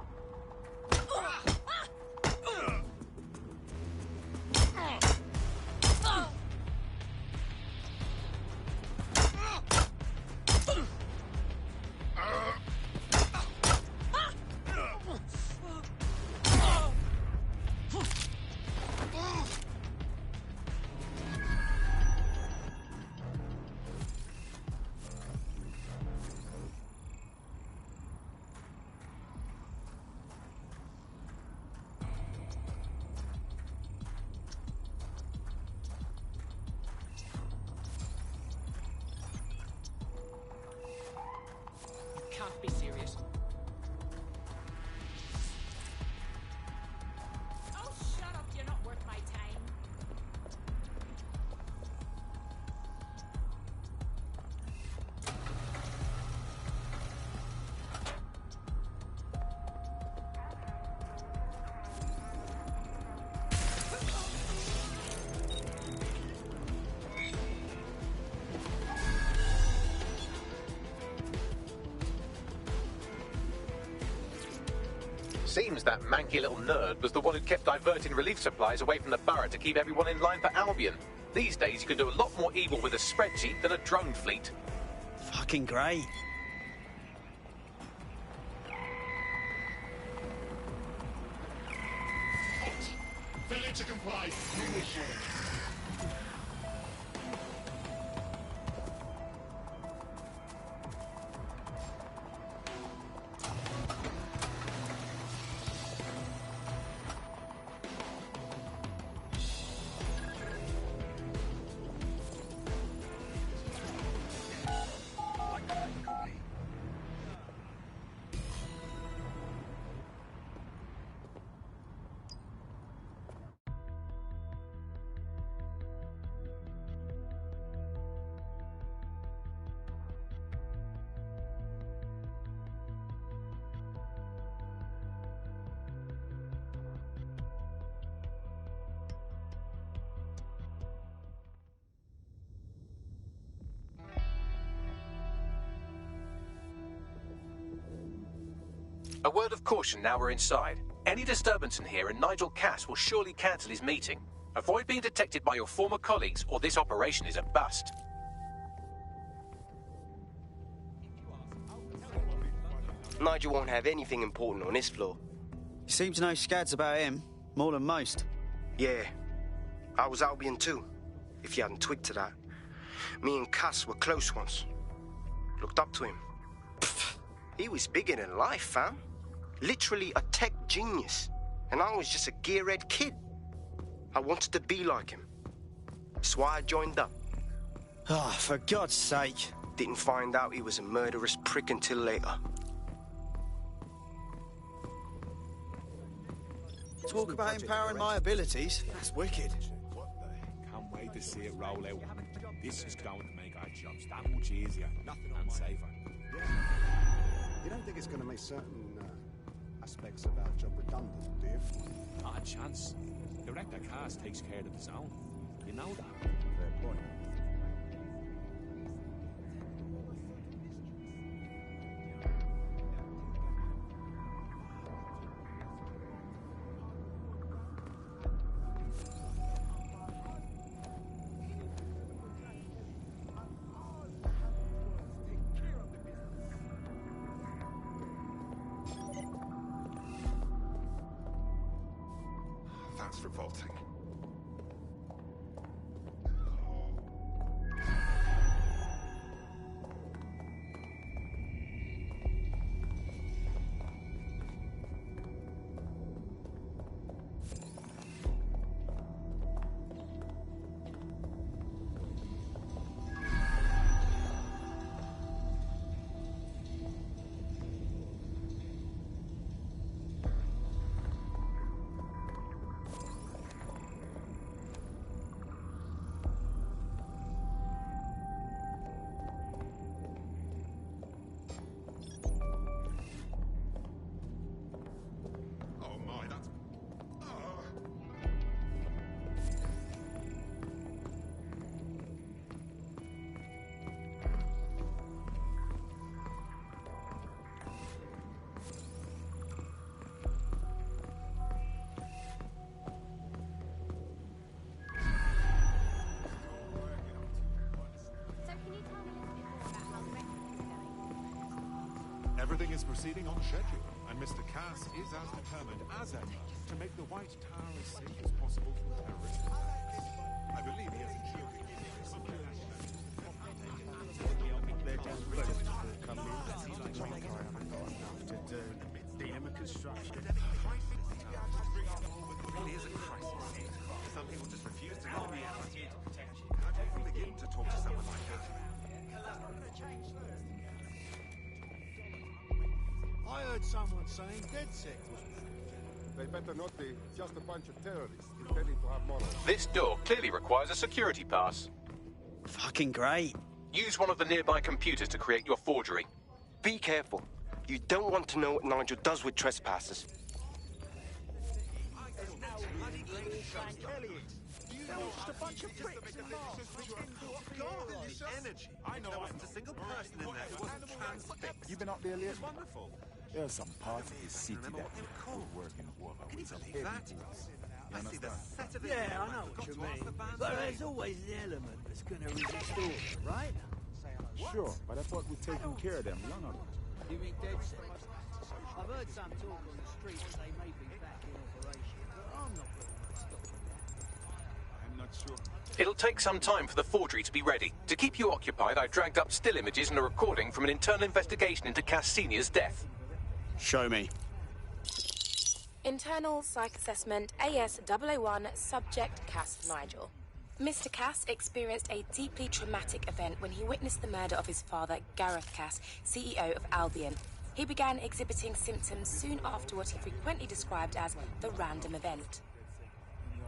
Speaker 9: Can't be serious.
Speaker 10: Oh, shut up, you're not worth my time.
Speaker 5: Seems that manky little nerd was the one who kept diverting relief supplies away from the borough to keep everyone in line for Albion. These days you can do a lot more evil with a spreadsheet than a drone fleet.
Speaker 20: Fucking great.
Speaker 22: Failure to comply. Initiate.
Speaker 5: A word of caution now we're inside. Any disturbance in here and Nigel Cass will surely cancel his meeting. Avoid being detected by your former colleagues or this operation is a bust.
Speaker 18: Nigel won't have anything important on this floor.
Speaker 20: You seem to know scads about him, more than most.
Speaker 18: Yeah, I was Albion too, if you hadn't twigged to that. Me and Cass were close once. Looked up to him. Pfft, he was bigger than life, fam. Literally a tech genius. And I was just a gearhead kid. I wanted to be like him. That's why I joined up.
Speaker 20: Ah, for God's sake.
Speaker 18: Didn't find out he was a murderous prick until later.
Speaker 20: Talk about empowering my abilities. That's wicked.
Speaker 23: Can't wait to see it roll out. This is going to make our jobs that much easier and safer.
Speaker 24: You don't think it's going to make certain aspects of our job redundant, do you?
Speaker 23: Not a chance. Director Cass takes care of his own. You know that.
Speaker 24: Fair point.
Speaker 23: That's revolting. Everything is proceeding on schedule, and Mr. Cass is as determined as ever to make the White Tower as safe as possible from terrorist attacks. I believe he has ensured
Speaker 12: They're down the road before coming in. I haven't got enough to do. DM construction.
Speaker 23: It really is a crisis. Some people just refuse to go reality. How do you even begin to talk to someone like that?
Speaker 12: I heard someone saying DedSec was...
Speaker 14: They better not be just a bunch of terrorists intending to have morals.
Speaker 5: This door clearly requires a security pass.
Speaker 20: Fucking great.
Speaker 5: Use one of the nearby computers to create your forgery.
Speaker 18: Be careful. You don't want to know what Nigel does with trespassers.
Speaker 12: Just a bunch of pricks and
Speaker 23: Energy. I know there wasn't a single person in there who wasn't transfixed. You've been up there lately? Wonderful.
Speaker 3: There's some parts of this city that working over with some heavy boots.
Speaker 23: I see the set of it.
Speaker 12: Yeah, I know what you mean. But there's always an element that's going to resist order, right?
Speaker 3: Sure, but I thought we'd taken care of them long ago.
Speaker 12: You mean DedSec? I've heard some talk on the street that they may be back in operation, but I'm not going to stop that.
Speaker 3: I'm not sure.
Speaker 5: It'll take some time for the forgery to be ready. To keep you occupied, I dragged up still images and a recording from an internal investigation into Cass Sr.'s death.
Speaker 20: Show me.
Speaker 7: Internal Psych Assessment AS001 Subject Cass Nigel. Mr. Cass experienced a deeply traumatic event when he witnessed the murder of his father, Gareth Cass, CEO of Albion. He began exhibiting symptoms soon after what he frequently described as the random event.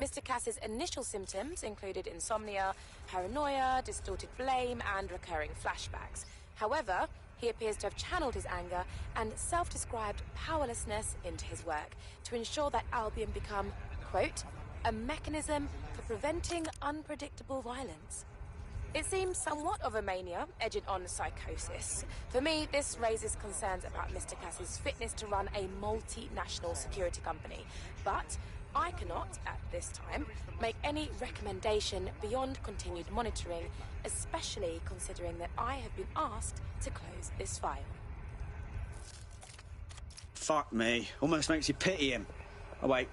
Speaker 7: Mr. Cass's initial symptoms included insomnia, paranoia, distorted blame, and recurring flashbacks. However, he appears to have channeled his anger and self-described powerlessness into his work to ensure that Albion become, quote, a mechanism for preventing unpredictable violence. It seems somewhat of a mania, edging on psychosis. For me, this raises concerns about Mr. Cass's fitness to run a multinational security company. But I cannot, at this time, make any recommendation beyond continued monitoring, especially considering that I have been asked to close this file.
Speaker 20: Fuck me. Almost makes you pity him. Oh, wait.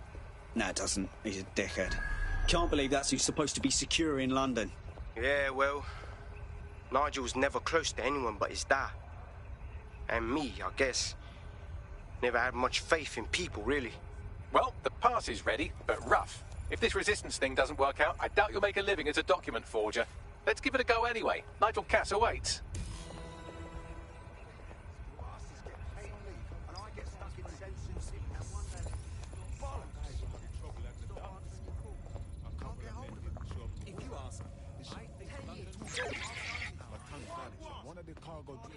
Speaker 20: No, it doesn't. He's a dickhead. Can't believe that's who's supposed to be secure in London.
Speaker 18: Yeah, well, Nigel's never close to anyone but his dad. And me, I guess. Never had much faith in people, really.
Speaker 5: Well, the pass is ready, but rough. If this resistance thing doesn't work out, I doubt you'll make a living as a document forger. Let's give it a go anyway. Nigel Cass awaits.
Speaker 3: One of the cargo drones.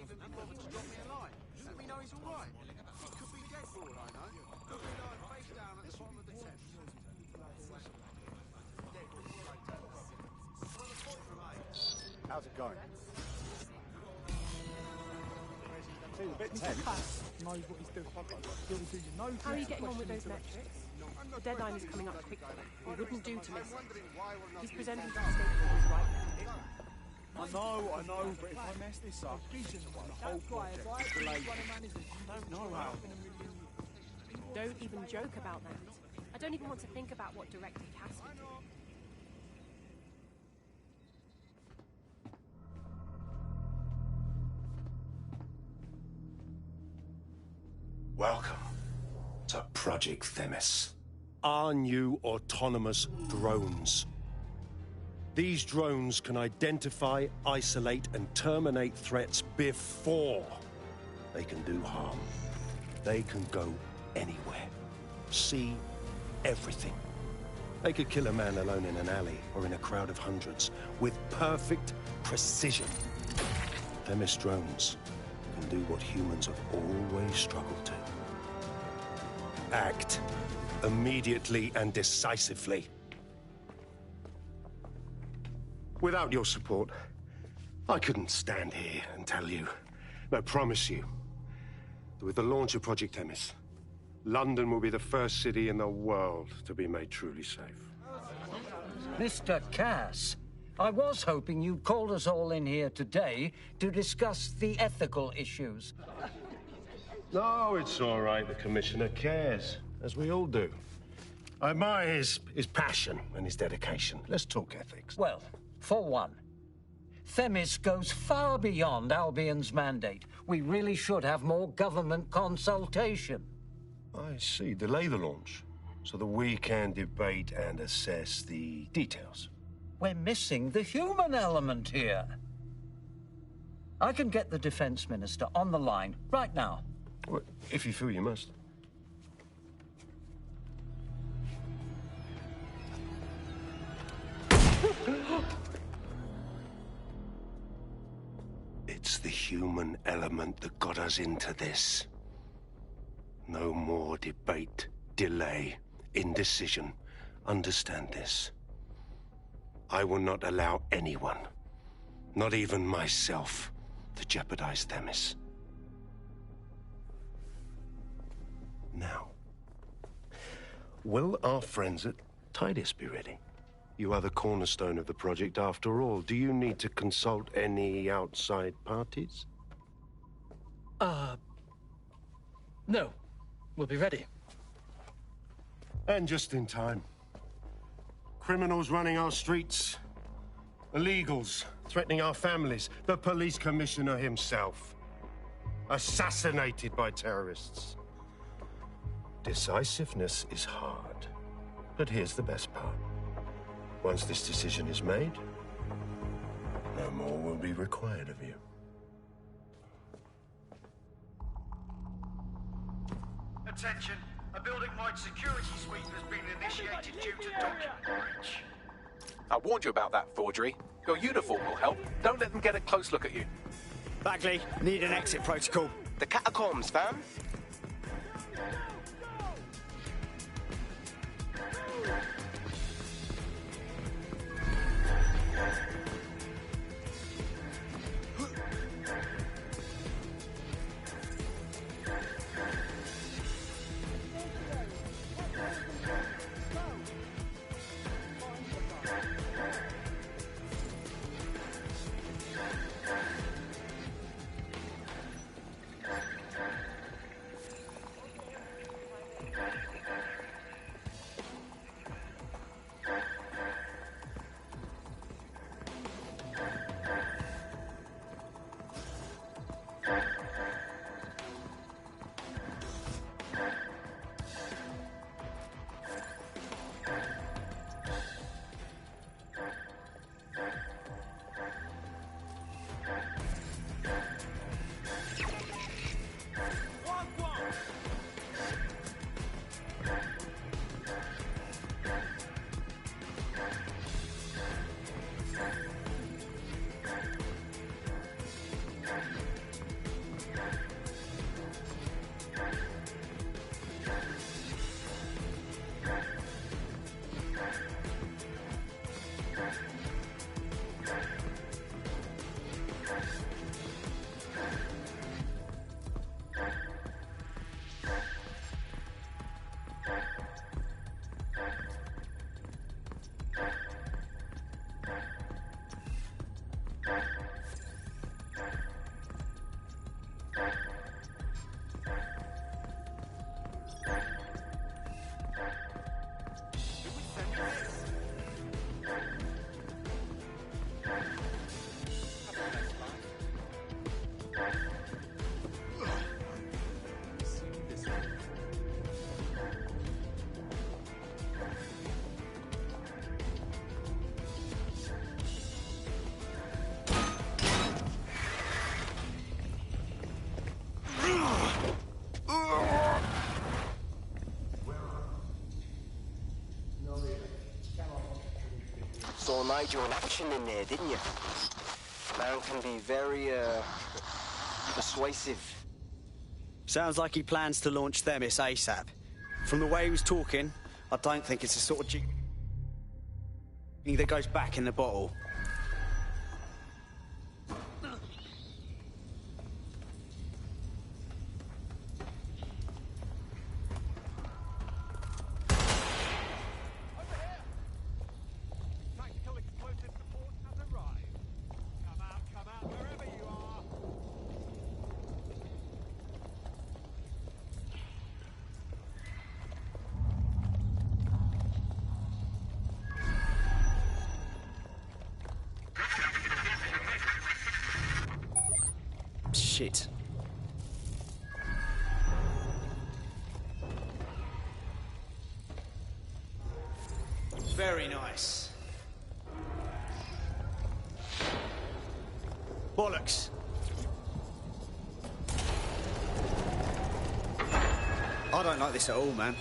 Speaker 12: We know he's all right. He could be dead for all I know. Could be lying face down at the bottom of the Thames.
Speaker 24: How's it going?
Speaker 3: Seems a bit tense. Knows what he's doing.
Speaker 21: How are you getting on with those metrics? The deadline is coming up quickly. We wouldn't do to miss it. He's presenting to the stakeholders right now.
Speaker 3: I know, but if I mess this up, the whole project is delayed. I don't know how.
Speaker 21: Don't even joke about that. I don't even want to think about what Director Cass would do.
Speaker 13: Welcome to Project Themis.
Speaker 15: Our new autonomous drones. These drones can identify, isolate, and terminate threats before they can do harm. They can go anywhere, see everything. They could kill a man alone in an alley or in a crowd of hundreds with perfect precision. Themis drones can do what humans have always struggled to. Act immediately and decisively. Without your support, I couldn't stand here and tell you, no, promise you, that with the launch of Project Themis, London will be the first city in the world to be made truly safe.
Speaker 25: Mr. Cass, I was hoping you'd called us all in here today to discuss the ethical issues.
Speaker 15: No, it's all right. The Commissioner cares, as we all do. I admire his passion and his dedication. Let's talk ethics.
Speaker 25: Well, for one, Themis goes far beyond Albion's mandate. We really should have more government consultation.
Speaker 15: I see. Delay the launch so that we can debate and assess the details.
Speaker 25: We're missing the human element here. I can get the Defense Minister on the line right now.
Speaker 15: Well, if you feel you must. It's the human element that got us into this. No more debate, delay, indecision. Understand this. I will not allow anyone, not even myself, to jeopardize Themis. Now, will our friends at Tidus be ready? You are the cornerstone of the project after all. Do you need to consult any outside parties?
Speaker 2: No. We'll be ready.
Speaker 15: And just in time. Criminals running our streets. Illegals threatening our families. The police commissioner himself. Assassinated by terrorists. Decisiveness is hard. But here's the best part. Once this decision is made, no more will be required of you.
Speaker 12: Attention, a building-wide security sweep has been initiated due to document breach.
Speaker 5: I warned you about that forgery. Your uniform will help. Don't let them get a close look at you.
Speaker 20: Bagley, need an exit protocol.
Speaker 18: The catacombs, fam. Saw Nigel in action in there, didn't you? Man can be very, persuasive.
Speaker 20: Sounds like he plans to launch Themis ASAP. From the way he was talking, I don't think it's the sort of genie that goes back in the bottle. shit. Very nice. Bollocks. I don't like this at all, man.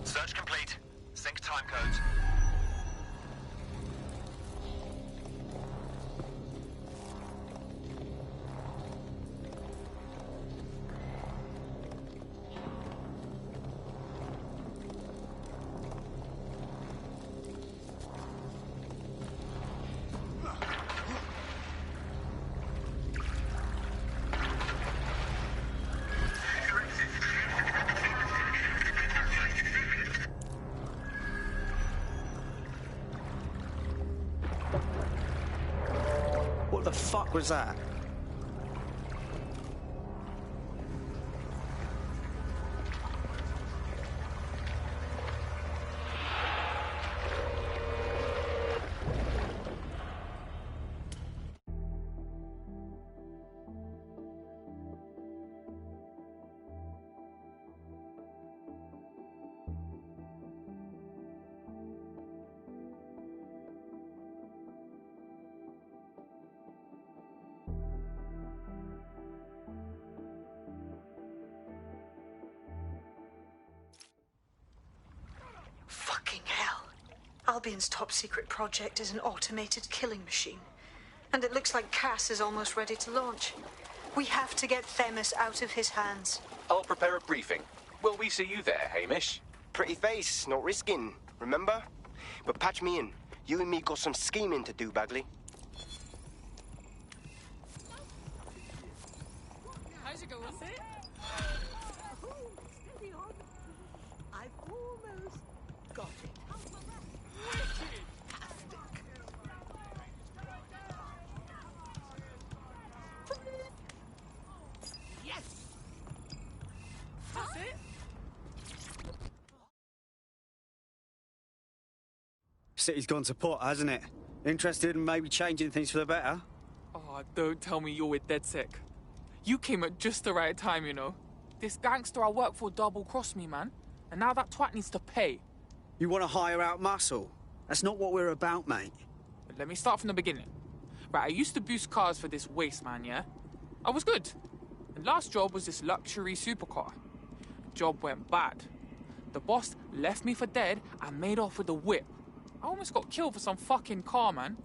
Speaker 4: Search complete. Sync time codes.
Speaker 20: What the fuck was that?
Speaker 6: Fucking hell. Albion's top secret project is an automated killing machine. And it looks like Cass is almost ready to launch. We have to get Themis out of his hands.
Speaker 5: I'll prepare a briefing. Will we see you there, Hamish?
Speaker 18: Pretty face, not risking, remember? But patch me in. You and me got some scheming to do, Bagley.
Speaker 10: How's it going? That's it? Steady on. I've almost got it. Yes! That's it?
Speaker 20: City's gone to pot, hasn't it? Interested in maybe changing things for the better?
Speaker 11: Oh, don't tell me you're with DedSec. You came at just the right time, you know. This gangster I work for double-crossed me, man. And now that twat needs to pay.
Speaker 20: You want to hire out muscle? That's not what we're about, mate.
Speaker 11: But let me start from the beginning. Right, I used to boost cars for this waste man, yeah? I was good. The last job was this luxury supercar. Job went bad. The boss left me for dead and made off with the whip. I almost got killed for some fucking car, man.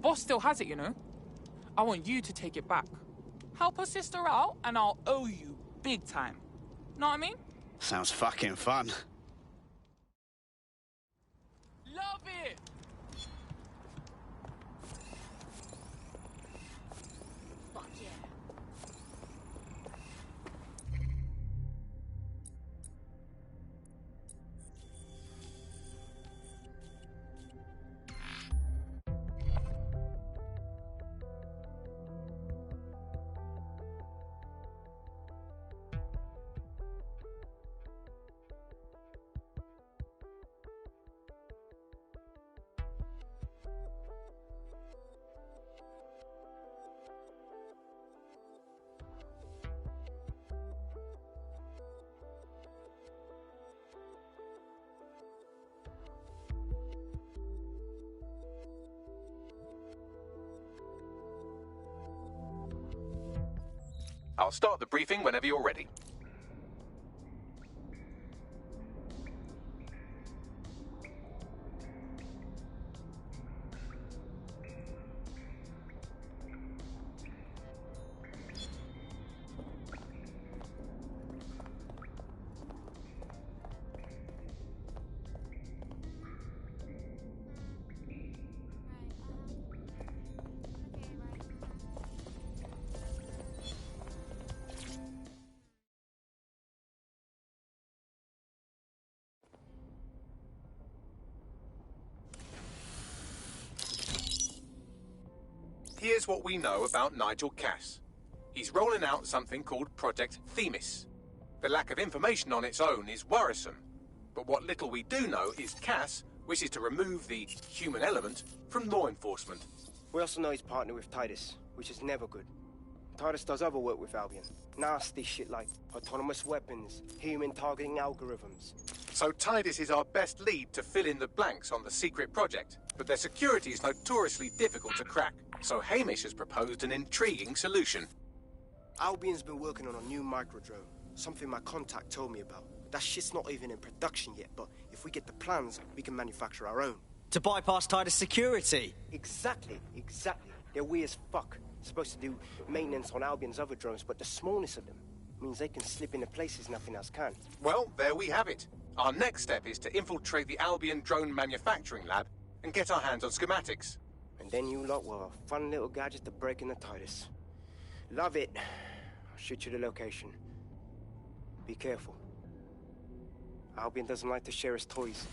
Speaker 11: Boss still has it, you know? I want you to take it back. Help her sister out, and I'll owe you big time. Know what I mean?
Speaker 20: Sounds fucking fun.
Speaker 11: Love it!
Speaker 10: Fuck yeah.
Speaker 5: I'll start the briefing whenever you're ready. Here's what we know about Nigel Cass. He's rolling out something called Project Themis. The lack of information on its own is worrisome. But what little we do know is Cass wishes to remove the human element from law enforcement.
Speaker 18: We also know he's partnered with Titus, which is never good. Titus does other work with Albion. Nasty shit like autonomous weapons, human targeting algorithms.
Speaker 5: So Titus is our best lead to fill in the blanks on the secret project, but their security is notoriously difficult to crack. So Hamish has proposed an intriguing solution.
Speaker 18: Albion's been working on a new microdrone, something my contact told me about. That shit's not even in production yet, but if we get the plans, we can manufacture our own.
Speaker 20: To bypass Titus security?
Speaker 18: Exactly. They're weird as fuck. Supposed to do maintenance on Albion's other drones, but the smallness of them means they can slip into places nothing else can.
Speaker 5: Well, there we have it. Our next step is to infiltrate the Albion drone manufacturing lab and get our hands on schematics.
Speaker 18: And then you lot will have a fun little gadget to break in the Titus. Love it. I'll shoot you the location. Be careful. Albion doesn't like to share his toys.